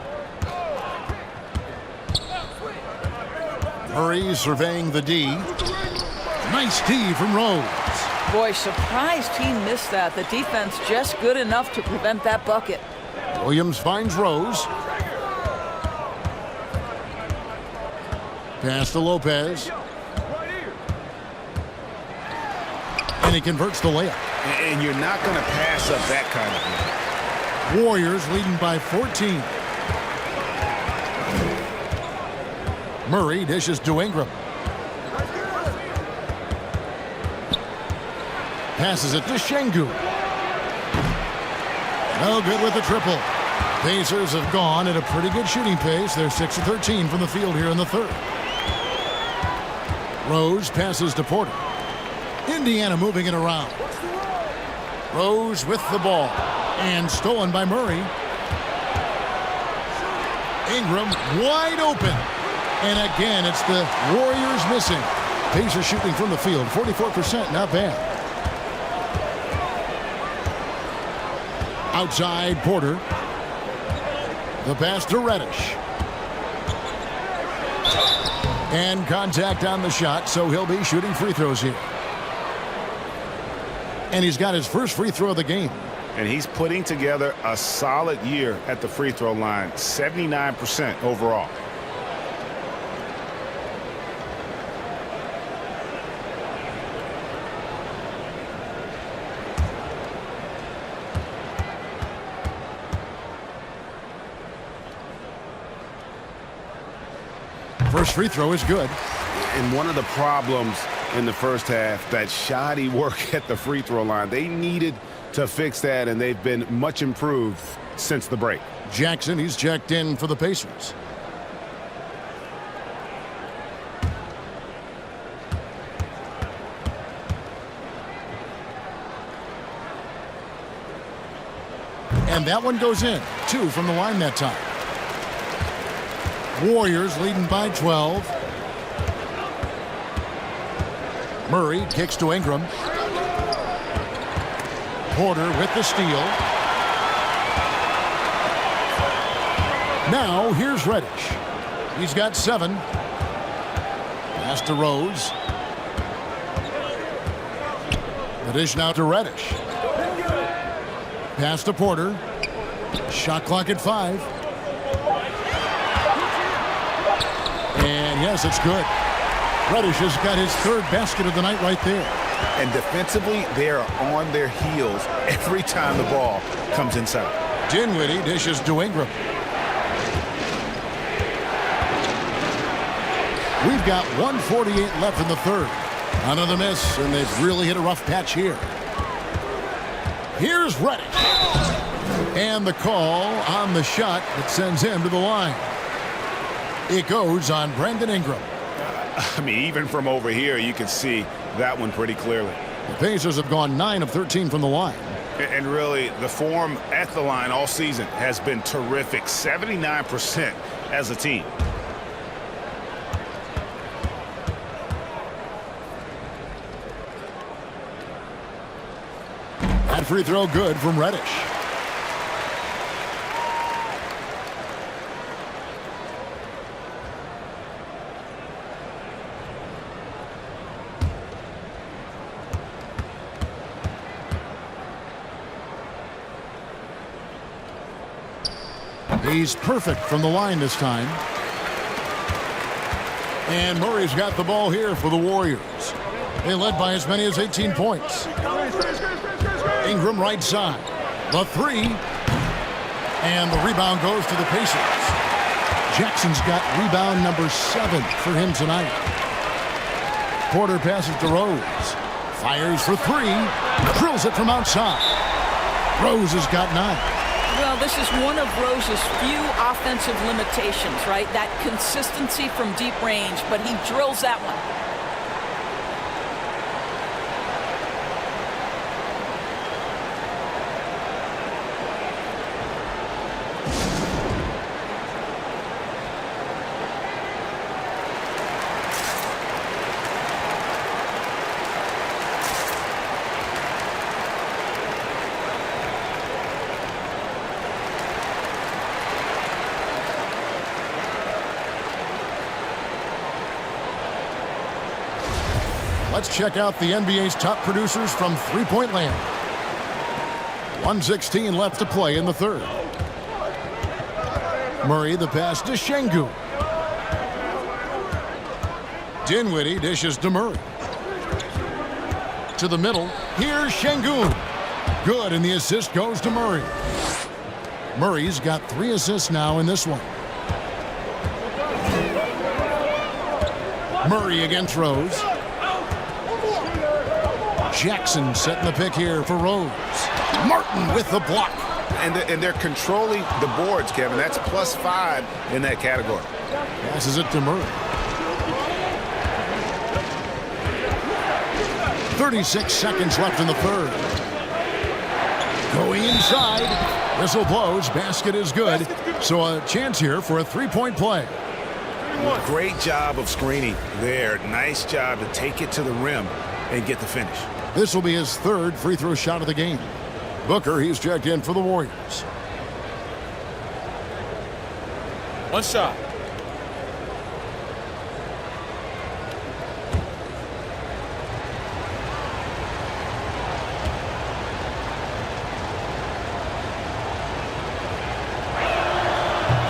Murray surveying the D. Nice D from Rose. Boy, surprised he missed that. The defense just good enough to prevent that bucket. Williams finds Rose. Pass to Lopez. And he converts the layup. And you're not going to pass up that kind of play. Warriors leading by 14. Murray dishes to Ingram. Passes it to Şengün. No good with the triple. Pacers have gone at a pretty good shooting pace. They're 6 of 13 from the field here in the third. Rose passes to Porter. Indiana moving it around. Rose with the ball. And stolen by Murray. Ingram wide open. And again, it's the Warriors missing. Pacers shooting from the field. 44%, not bad. Outside Porter. The pass to Reddish. And contact on the shot, so he'll be shooting free throws here. And he's got his first free throw of the game. And he's putting together a solid year at the free throw line, 79% overall. First free throw is good. And one of the problems in the first half, that shoddy work at the free throw line. They needed to fix that, and they've been much improved since the break. Jackson, he's checked in for the Pacers. And that one goes in. 2 from the line that time. Warriors leading by 12. Murray kicks to Ingram. Porter with the steal. Now here's Reddish. He's got 7. Pass to Rose. The dish now to Reddish. Pass to Porter. Shot clock at 5. And yes, it's good. Reddish has got his 3rd basket of the night right there. And defensively, they are on their heels every time the ball comes inside. Dinwiddie dishes to Ingram. We've got 1:48 left in the 3rd. Another miss, and they've really hit a rough patch here. Here's Reddish. And the call on the shot that sends him to the line. It goes on Brandon Ingram. I mean, even from over here, you can see that one pretty clearly. The Pacers have gone 9 of 13 from the line. And really, the form at the line all season has been terrific. 79% as a team. That free throw good from Reddish. He's perfect from the line this time. And Murray's got the ball here for the Warriors. They led by as many as 18 points. Ingram right side. The 3. And the rebound goes to the Pacers. Jackson's got rebound number 7 for him tonight. Porter passes to Rose. Fires for 3. Drills it from outside. Rose has got 9. Well, this is one of Rose's few offensive limitations, right? That consistency from deep range, but he drills that one. Let's check out the NBA's top producers from three-point land. 1:16 left to play in the 3rd. Murray the pass to Şengün. Dinwiddie dishes to Murray. To the middle. Here's Şengün. Good, and the assist goes to Murray. Murray's got 3 assists now in this one. Murray against Rose. Jackson setting the pick here for Rose. Martin with the block. And they're controlling the boards, Kevin. That's +5 in that category. Passes it to Murray. 36 seconds left in the 3rd. Going inside. Whistle blows. Basket is good. So a chance here for a 3-point play. Great job of screening there. Nice job to take it to the rim and get the finish. This will be his 3rd free throw shot of the game. Booker, he's checked in for the Warriors. One shot.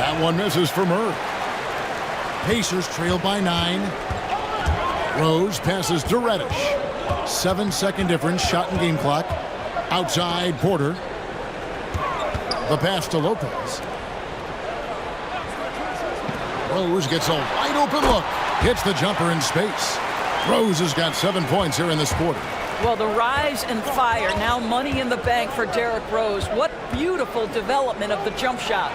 That one misses for Murray. Pacers trail by 9. Rose passes to Reddish. 7-second difference, shot and game clock. Outside Porter. The pass to Lopez. Rose gets a wide open look. Hits the jumper in space. Rose has got 7 points here in this quarter. Well, the rise and fire, now money in the bank for Derrick Rose. What beautiful development of the jump shot.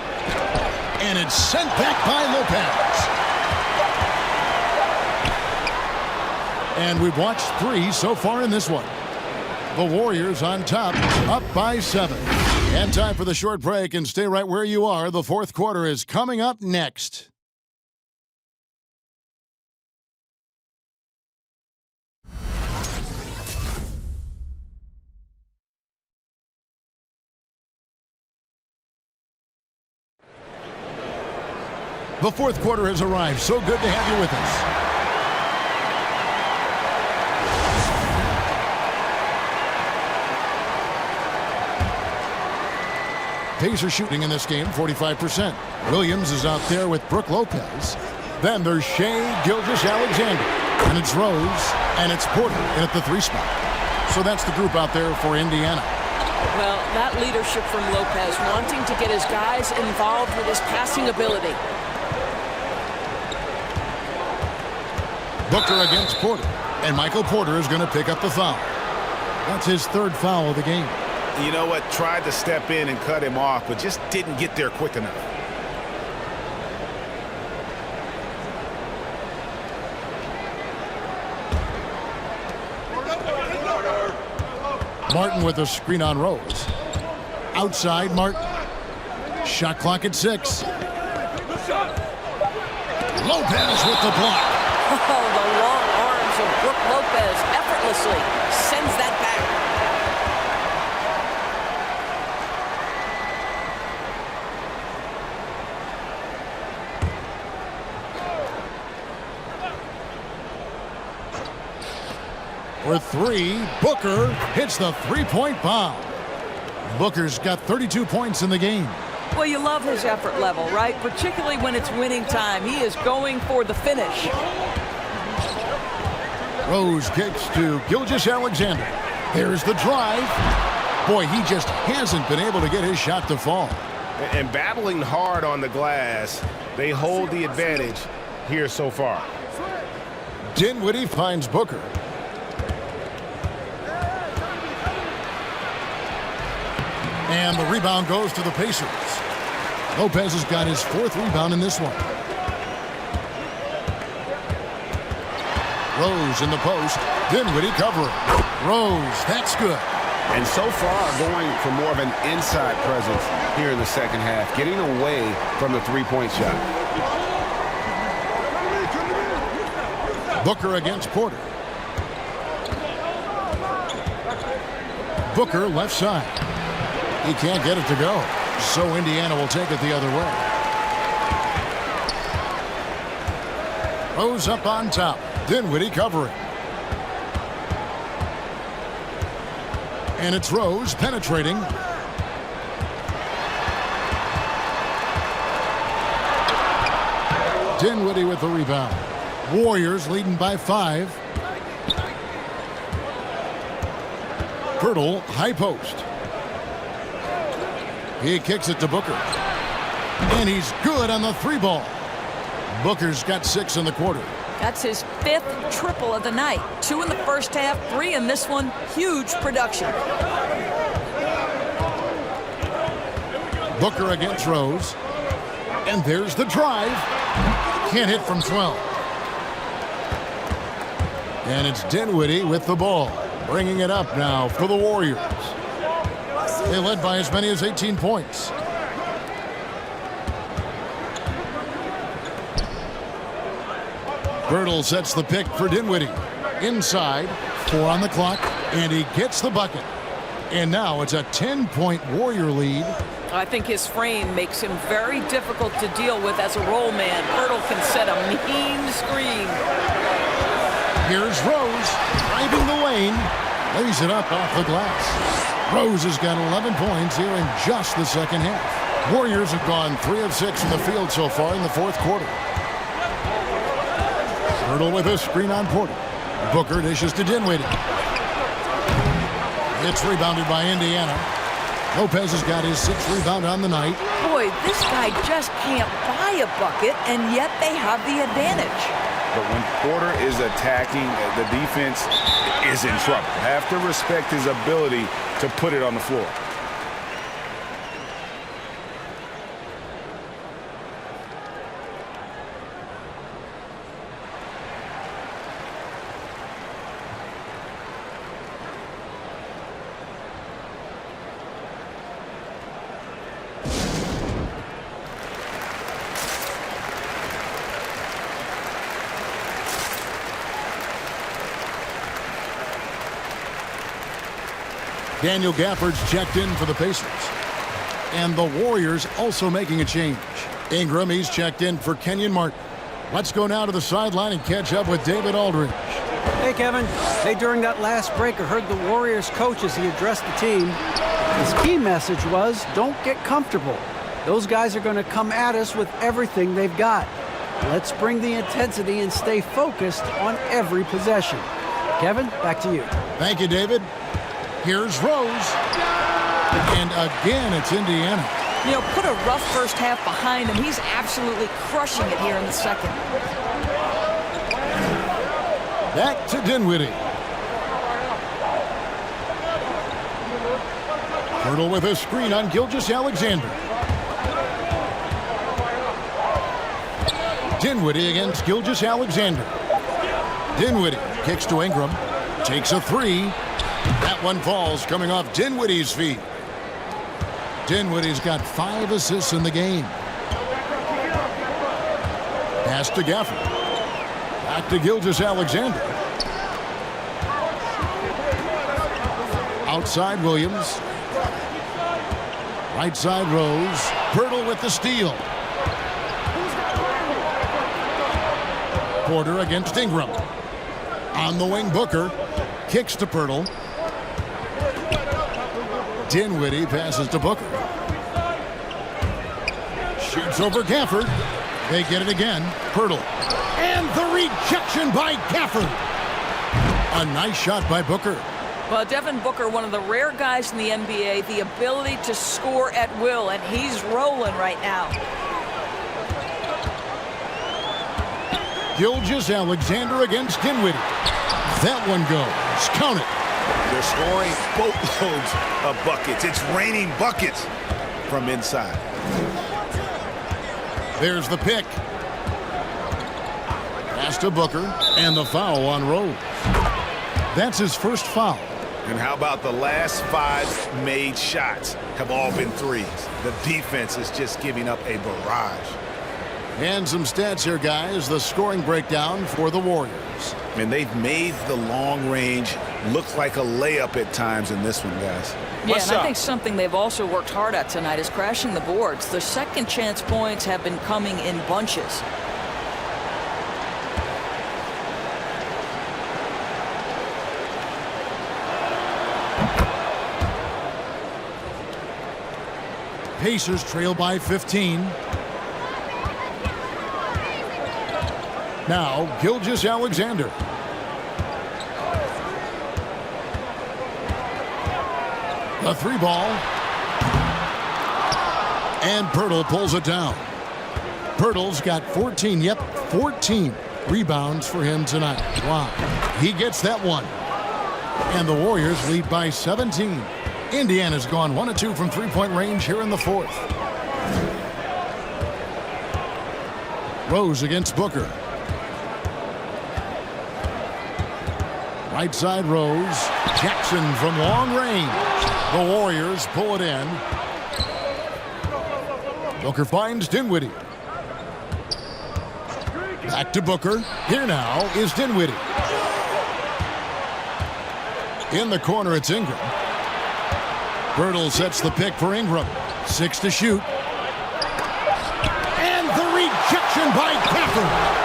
And it's sent back by Lopez. And we've watched 3 so far in this one. The Warriors on top, up by 7. And time for the short break, and stay right where you are. The fourth quarter is coming up next. The fourth quarter has arrived. So good to have you with us. Pacers shooting in this game, 45%. Williams is out there with Brook Lopez. Then there's Shai Gilgeous-Alexander. And it's Rose, and it's Porter in at the 3 spot. So that's the group out there for Indiana. Well, that leadership from Lopez, wanting to get his guys involved with his passing ability. Booker against Porter. And Michael Porter is going to pick up the foul. That's his 3rd foul of the game. You know what? Tried to step in and cut him off, but just didn't get there quick enough. Martin with a screen on Rose. Outside, Martin. Shot clock at 6. Lopez with the block. Oh, the long arms of Brook Lopez effortlessly sends that back. For 3, Booker hits the 3-point bomb. Booker's got 32 points in the game. Well, you love his effort level, right? Particularly when it's winning time. He is going for the finish. Rose kicks to Gilgeous-Alexander. There's the drive. Boy, he just hasn't been able to get his shot to fall. And battling hard on the glass, they hold the advantage here so far. Dinwiddie finds Booker. And the rebound goes to the Pacers. Lopez has got his 4th rebound in this one. Rose in the post. Dinwiddie covering. Rose, that's good. And so far, going for more of an inside presence here in the second half, getting away from the 3-point shot. Booker against Porter. Booker left side. He can't get it to go, so Indiana will take it the other way. Rose up on top. Dinwiddie covering. And it's Rose penetrating. Dinwiddie with the rebound. Warriors leading by 5. Pirtle, high post. He kicks it to Booker. And he's good on the 3 ball. Booker's got 6 in the quarter. That's his 5th triple of the night. 2 in the first half, 3 in this one. Huge production. Booker against Rose. And there's the drive. Can't hit from 12. And it's Dinwiddie with the ball. Bringing it up now for the Warriors. They led by as many as 18 points. Birtle sets the pick for Dinwiddie. Inside, 4 on the clock, and he gets the bucket. And now it's a 10-point Warrior lead. I think his frame makes him very difficult to deal with as a roll man. Pirtle can set a mean screen. Here's Rose, driving the lane, lays it up off the glass. Rose has got 11 points here in just the second half. Warriors have gone 3 of 6 from the field so far in the fourth quarter. Pirtle with a screen on Porter. Booker dishes to Dinwiddie. It's rebounded by Indiana. Lopez has got his 6th rebound on the night. Boy, this guy just can't buy a bucket, and yet they have the advantage. But when Porter is attacking, the defense is in trouble. Have to respect his ability to put it on the floor. Daniel Gafford's checked in for the Pacers. And the Warriors also making a change. Ingram, he's checked in for Kenyon Martin. Let's go now to the sideline and catch up with David Aldridge. Hey, Kevin. Hey, during that last break, I heard the Warriors coach as he addressed the team. His key message was, don't get comfortable. Those guys are going to come at us with everything they've got. Let's bring the intensity and stay focused on every possession. Kevin, back to you. Thank you, David. Here's Rose. And again, it's Indiana. You know, put a rough first half behind him. He's absolutely crushing it here in the second. Back to Dinwiddie. Hurdle with a screen on Gilgeous-Alexander. Dinwiddie against Gilgeous-Alexander. Dinwiddie kicks to Ingram. Takes a three. That one falls coming off Dinwiddie's feet. Dinwiddie's got 5 assists in the game. Pass to Gafford. Back to Gilgeous-Alexander. Outside Williams. Right side Rose. Pirtle with the steal. Porter against Ingram. On the wing, Booker. Kicks to Pirtle. Dinwiddie passes to Booker. Shoots over Gafford. They get it again. Pirtle. And the rejection by Gafford. A nice shot by Booker. Well, Devin Booker, one of the rare guys in the NBA, the ability to score at will, and he's rolling right now. Gilgeous-Alexander against Dinwiddie. That one goes. Count it. They're scoring boatloads of buckets. It's raining buckets from inside. There's the pick. Pass to Booker, and the foul on Rose. That's his first foul. And how about the last 5 made shots have all been threes? The defense is just giving up a barrage. And some stats here, guys. The scoring breakdown for the Warriors. And they've made the long range look like a layup at times in this one, guys. Yeah, and I think something they've also worked hard at tonight is crashing the boards. Their second chance points have been coming in bunches. Pacers trail by 15. Now, Gilgeous-Alexander. The 3 ball. And Pirtle pulls it down. Pirtle's got 14, 14 rebounds for him tonight. Wow. He gets that one. And the Warriors lead by 17. Indiana's gone 1 of 2 from 3-point range here in the 4th. Rose against Booker. Right side Rose. Jackson from long range. The Warriors pull it in. Booker finds Dinwiddie. Back to Booker. Here now is Dinwiddie. In the corner, it's Ingram. Pirtle sets the pick for Ingram. 6 to shoot. And the rejection by Gafford.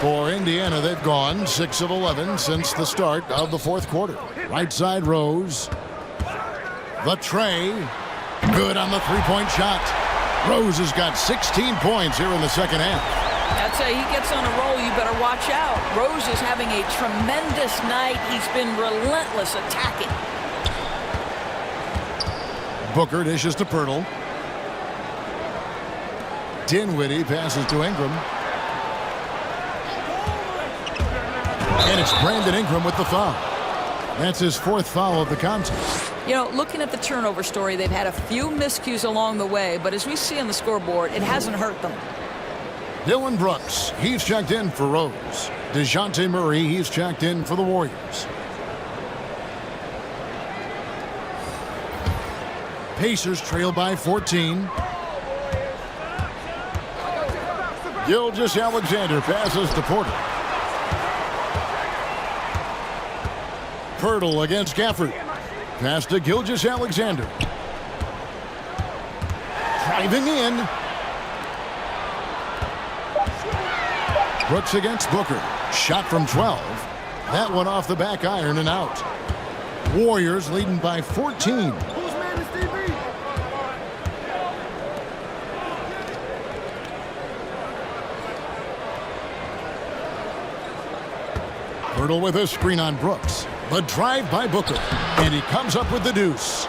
For Indiana, they've gone 6 of 11 since the start of the 4th quarter. Right side Rose. The tray. Good on the 3-point shot. Rose has got 16 points here in the second half. I'd say he gets on a roll, you better watch out. Rose is having a tremendous night. He's been relentless attacking. Booker dishes to Pirtle. Dinwiddie passes to Ingram. And it's Brandon Ingram with the foul. That's his 4th foul of the contest. You know, looking at the turnover story, they've had a few miscues along the way, but as we see on the scoreboard, it hasn't hurt them. Dylan Brooks, he's checked in for Rose. DeJounte Murray, he's checked in for the Warriors. Pacers trail by 14. Gilgeous-Alexander passes to Porter. Pirtle against Gafford. Pass to Gilgeous-Alexander. Driving in. Brooks against Booker. Shot from 12. That one off the back iron and out. Warriors leading by 14. Pirtle with a screen on Brooks. The drive by Booker. And he comes up with the deuce.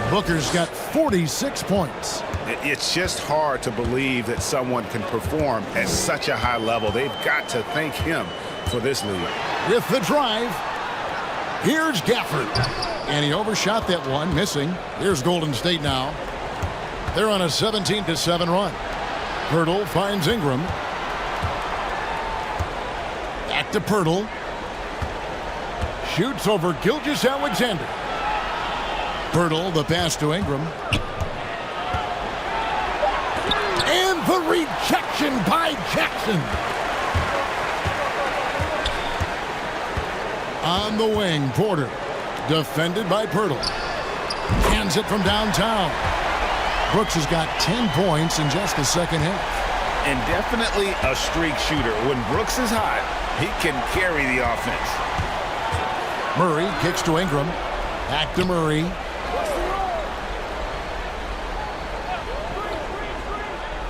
Booker's got 46 points. It's just hard to believe that someone can perform at such a high level. They've got to thank him for this lead. With the drive, here's Gafford. And he overshot that one, missing. Here's Golden State now. They're on a 17-7 run. Pirtle finds Ingram. Back to Pirtle. Shoots over Gilgeous-Alexander. Pirtle, the pass to Ingram. And the rejection by Jackson. On the wing, Porter. Defended by Pirtle. Hands it from downtown. Brooks has got 10 points in just the second half. And definitely a streak shooter. When Brooks is hot, he can carry the offense. Murray kicks to Ingram. Back to Murray.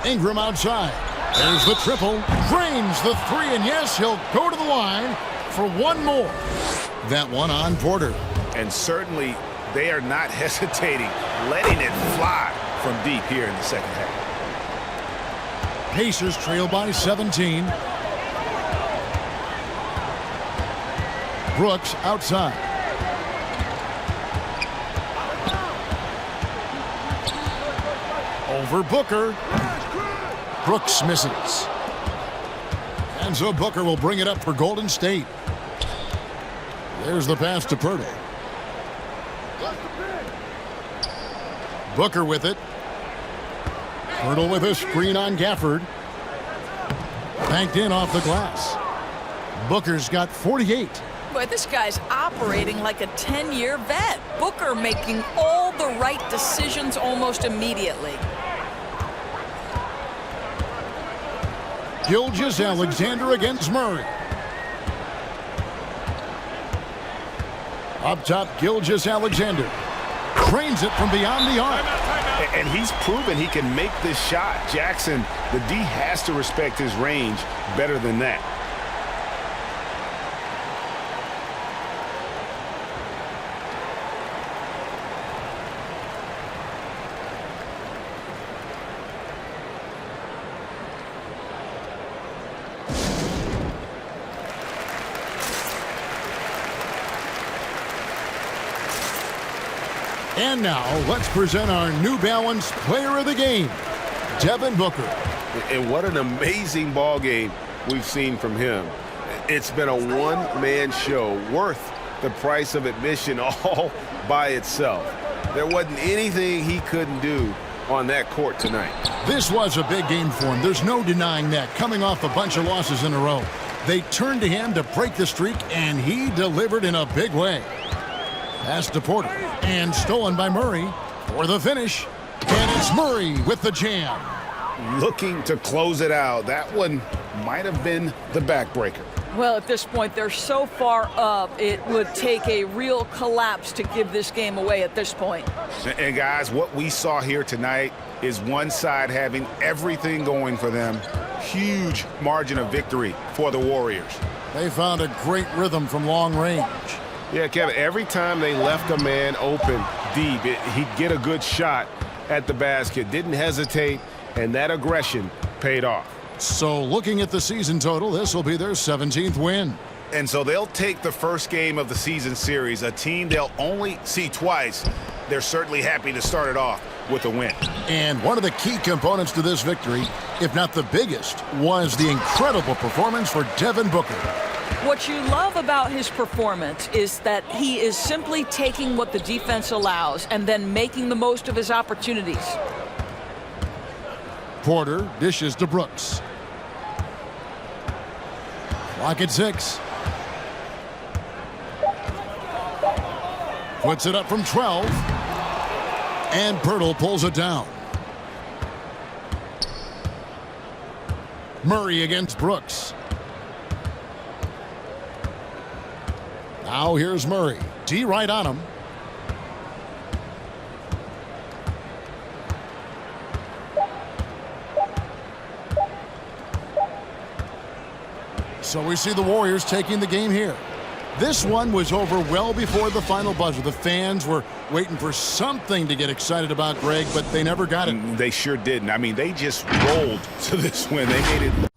Ingram outside. There's the triple. Drains the 3, and yes, he'll go to the line for one more. That one on Porter. And certainly they are not hesitating, letting it fly from deep here in the second half. Pacers trail by 17. Brooks outside. Over Booker. Brooks misses. And so Booker will bring it up for Golden State. There's the pass to Pirtle. Booker with it. Pirtle with a screen on Gafford. Banked in off the glass. Booker's got 48. Boy, this guy's operating like a 10-year vet. Booker making all the right decisions almost immediately. Gilgeous-Alexander against Murray. Up top, Gilgeous-Alexander. Trains it from beyond the arc. And he's proven he can make this shot. Jackson, the D has to respect his range better than that. And now, let's present our New Balance Player of the Game, Devin Booker. And what an amazing ball game we've seen from him. It's been a one-man show worth the price of admission all by itself. There wasn't anything he couldn't do on that court tonight. This was a big game for him. There's no denying that, coming off a bunch of losses in a row. They turned to him to break the streak, and he delivered in a big way. Pass to Porter, and stolen by Murray for the finish. And it's Murray with the jam. Looking to close it out. That one might have been the backbreaker. Well, at this point, they're so far up, it would take a real collapse to give this game away at this point. And guys, what we saw here tonight is one side having everything going for them. Huge margin of victory for the Warriors. They found a great rhythm from long range. Yeah, Kevin, every time they left a man open deep, he'd get a good shot at the basket. Didn't hesitate and that aggression paid off. So looking at the season total, this will be their 17th win. And so they'll take the first game of the season series, a team they'll only see twice. They're certainly happy to start it off with a win. And one of the key components to this victory, if not the biggest, was the incredible performance for Devin Booker. What you love about his performance is that he is simply taking what the defense allows and then making the most of his opportunities. Porter dishes to Brooks. Clock at 6. Puts it up from 12. And Pirtle pulls it down. Murray against Brooks. Now here's Murray. D right on him. So we see the Warriors taking the game here. This one was over well before the final buzzer. The fans were waiting for something to get excited about, Greg, but they never got it. They sure didn't. I mean, they just rolled to this win. They made it